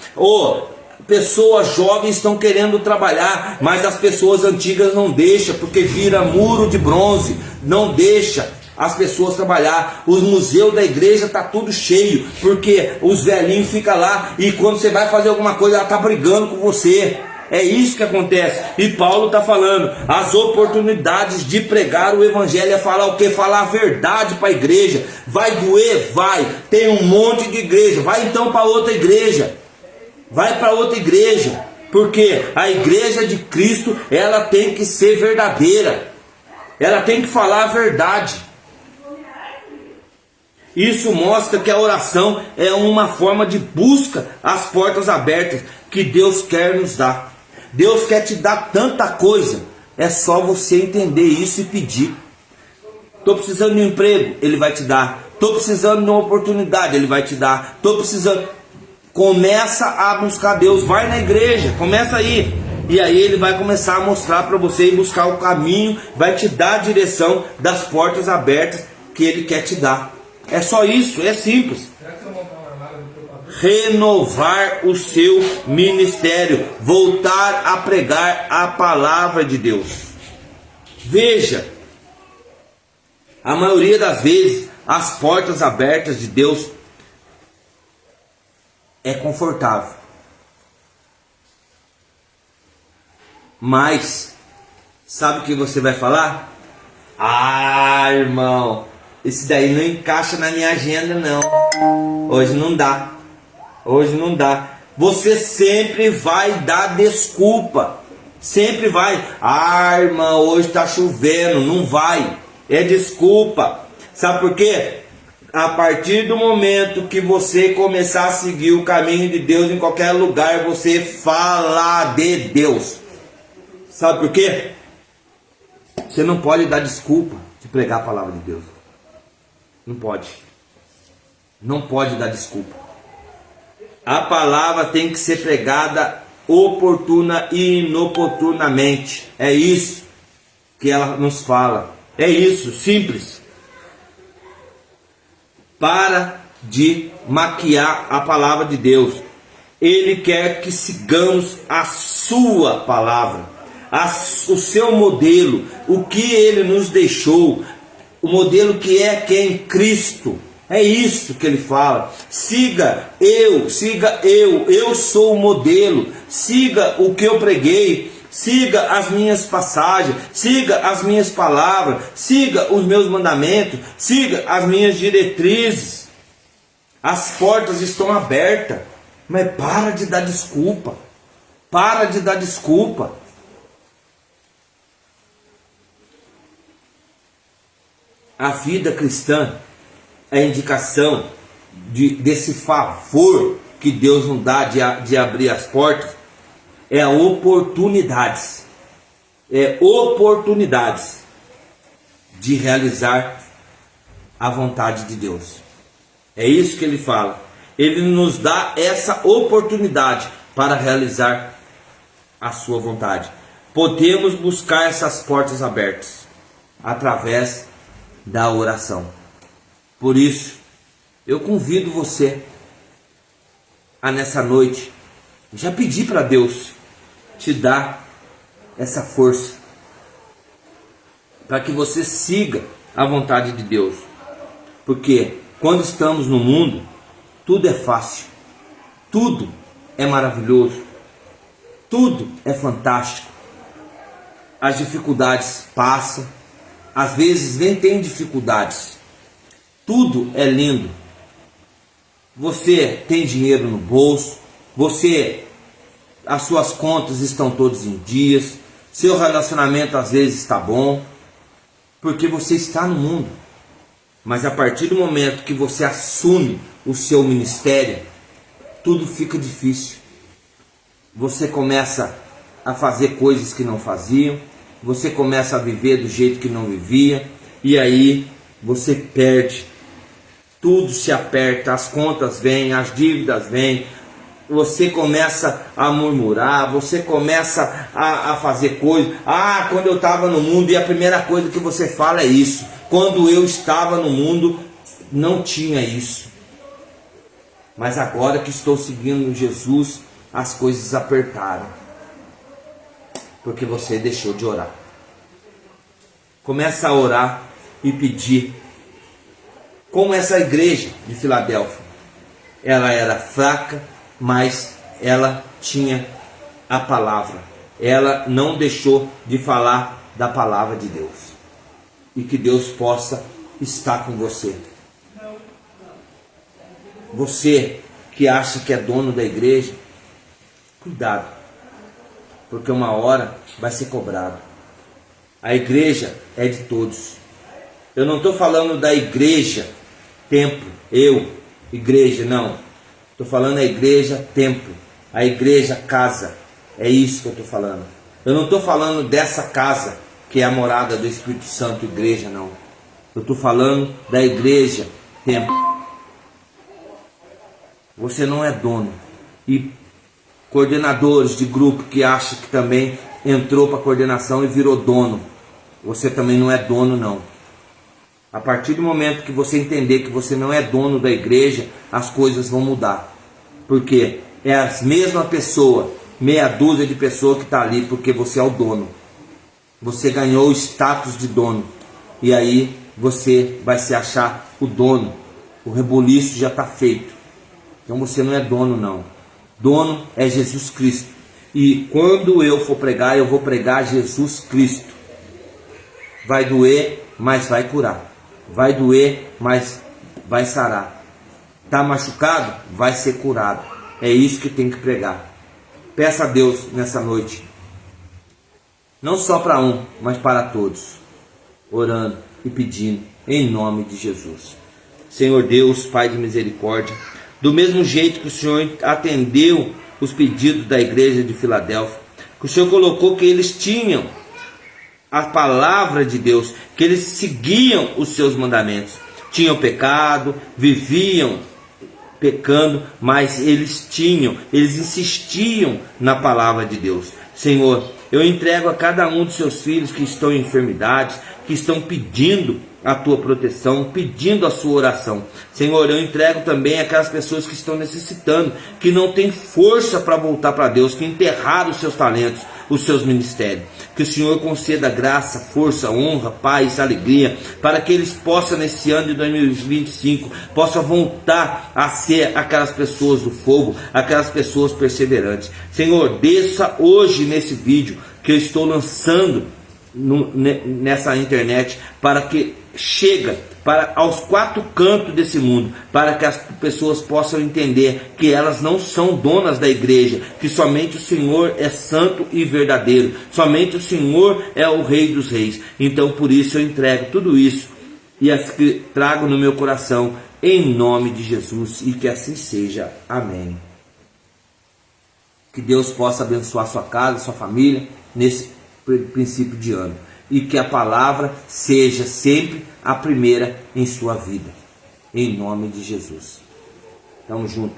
Pessoas jovens estão querendo trabalhar, mas as pessoas antigas não deixam, porque vira muro de bronze, não deixa. as pessoas trabalhar. Os museus da igreja tá tudo cheio, porque os velhinhos ficam lá e quando você vai fazer alguma coisa, ela tá brigando com você. É isso que acontece. E Paulo está falando, as oportunidades de pregar o evangelho é falar o quê? Falar a verdade para a igreja. Vai doer? Vai. Tem um monte de igreja. Vai então para outra igreja. Vai para outra igreja. Porque a igreja de Cristo, ela tem que ser verdadeira. Ela tem que falar a verdade. Isso mostra que a oração é uma forma de busca às portas abertas que Deus quer nos dar. Deus quer te dar tanta coisa, é só você entender isso e pedir. Estou precisando de um emprego, Ele vai te dar. Estou precisando de uma oportunidade, Ele vai te dar. Estou precisando... Começa a buscar Deus, vai na igreja, começa aí. E aí Ele vai começar a mostrar para você e buscar o caminho, vai te dar a direção das portas abertas que Ele quer te dar. É só isso, é simples. Renovar o seu ministério, voltar a pregar a palavra de Deus. Veja, a maioria das vezes as portas abertas de Deus é confortável, mas sabe o que você vai falar? Ah, irmão, esse daí não encaixa na minha agenda não, hoje não dá. Hoje não dá. Você sempre vai dar desculpa. Sempre vai. Ah, irmão, hoje está chovendo. Não vai. É desculpa. Sabe por quê? A partir do momento que você começar a seguir o caminho de Deus em qualquer lugar, você fala de Deus. Sabe por quê? Você não pode dar desculpa de pregar a palavra de Deus. Não pode. Não pode dar desculpa. A palavra tem que ser pregada oportuna e inoportunamente. É isso que ela nos fala. É isso, simples. Para de maquiar a palavra de Deus. Ele quer que sigamos a sua palavra, o seu modelo, o que Ele nos deixou, o modelo que é quem? Cristo. É isso que ele fala. Siga eu, eu sou o modelo. Siga o que eu preguei, siga as minhas passagens, siga as minhas palavras, siga os meus mandamentos, siga as minhas diretrizes. As portas estão abertas, mas para de dar desculpa. Para de dar desculpa. A vida cristã é a indicação desse favor que Deus nos dá de abrir as portas, é oportunidades. É oportunidades de realizar a vontade de Deus. É isso que ele fala. Ele nos dá essa oportunidade para realizar a sua vontade. Podemos buscar essas portas abertas através da oração. Por isso, eu convido você a nessa noite já pedir para Deus te dar essa força para que você siga a vontade de Deus. Porque quando estamos no mundo, tudo é fácil, tudo é maravilhoso, tudo é fantástico. As dificuldades passam, às vezes nem tem dificuldades. Tudo é lindo. Você tem dinheiro no bolso, as suas contas estão todas em dias, seu relacionamento às vezes está bom, porque você está no mundo. Mas a partir do momento que você assume o seu ministério, tudo fica difícil. Você começa a fazer coisas que não faziam, você começa a viver do jeito que não vivia, e aí você perde. Tudo se aperta, as contas vêm, as dívidas vêm, você começa a murmurar, você começa a fazer coisas. Ah, quando eu estava no mundo, e a primeira coisa que você fala é isso. Quando eu estava no mundo, não tinha isso. Mas agora que estou seguindo Jesus, as coisas apertaram. Porque você deixou de orar. Começa a orar e pedir Como essa igreja de Filadélfia, ela era fraca, mas ela tinha a palavra. Ela não deixou de falar da palavra de Deus. E que Deus possa estar com você. Você que acha que é dono da igreja, cuidado, porque uma hora vai ser cobrado. A igreja é de todos. Eu não estou falando da igreja, templo, igreja, não. Estou falando da igreja, templo, a igreja, casa. É isso que eu estou falando. Eu não estou falando dessa casa, que é a morada do Espírito Santo, igreja, não. Eu estou falando da igreja, templo. Você não é dono. E coordenadores de grupo que acham que também entrou para a coordenação e virou dono. Você também não é dono, não. A partir do momento que você entender que você não é dono da igreja, as coisas vão mudar. Porque é a mesma pessoa, meia dúzia de pessoas que está ali, porque você é o dono. Você ganhou o status de dono. E aí você vai se achar o dono. O rebuliço já está feito. Então você não é dono, não. Dono é Jesus Cristo. E quando eu for pregar, eu vou pregar Jesus Cristo. Vai doer, mas vai curar. Vai doer, mas vai sarar. Está machucado? Vai ser curado. É isso que tem que pregar. Peça a Deus nessa noite. Não só para um, mas para todos. Orando e pedindo em nome de Jesus. Senhor Deus, Pai de misericórdia, do mesmo jeito que o Senhor atendeu os pedidos da igreja de Filadélfia, que o Senhor colocou que eles tinham a palavra de Deus, que eles seguiam os seus mandamentos, tinham pecado, viviam pecando, mas eles insistiam na palavra de Deus. Senhor, eu entrego a cada um dos seus filhos que estão em enfermidades, que estão pedindo a tua proteção, pedindo a sua oração. Senhor, eu entrego também aquelas pessoas que estão necessitando, que não têm força para voltar para Deus, que enterraram os seus talentos, os seus ministérios. Que o Senhor conceda graça, força, honra, paz, alegria, para que eles possam nesse ano de 2025, possam voltar a ser aquelas pessoas do fogo, aquelas pessoas perseverantes. Senhor, desça hoje nesse vídeo que eu estou lançando nessa internet, para que chega para aos quatro cantos desse mundo, para que as pessoas possam entender que elas não são donas da igreja, que somente o Senhor é santo e verdadeiro, somente o Senhor é o Rei dos Reis. Então por isso eu entrego tudo isso e trago no meu coração em nome de Jesus, e que assim seja. Amém. Que Deus possa abençoar sua casa, sua família nesse princípio de ano, e que a palavra seja sempre a primeira em sua vida, em nome de Jesus. Tamo junto.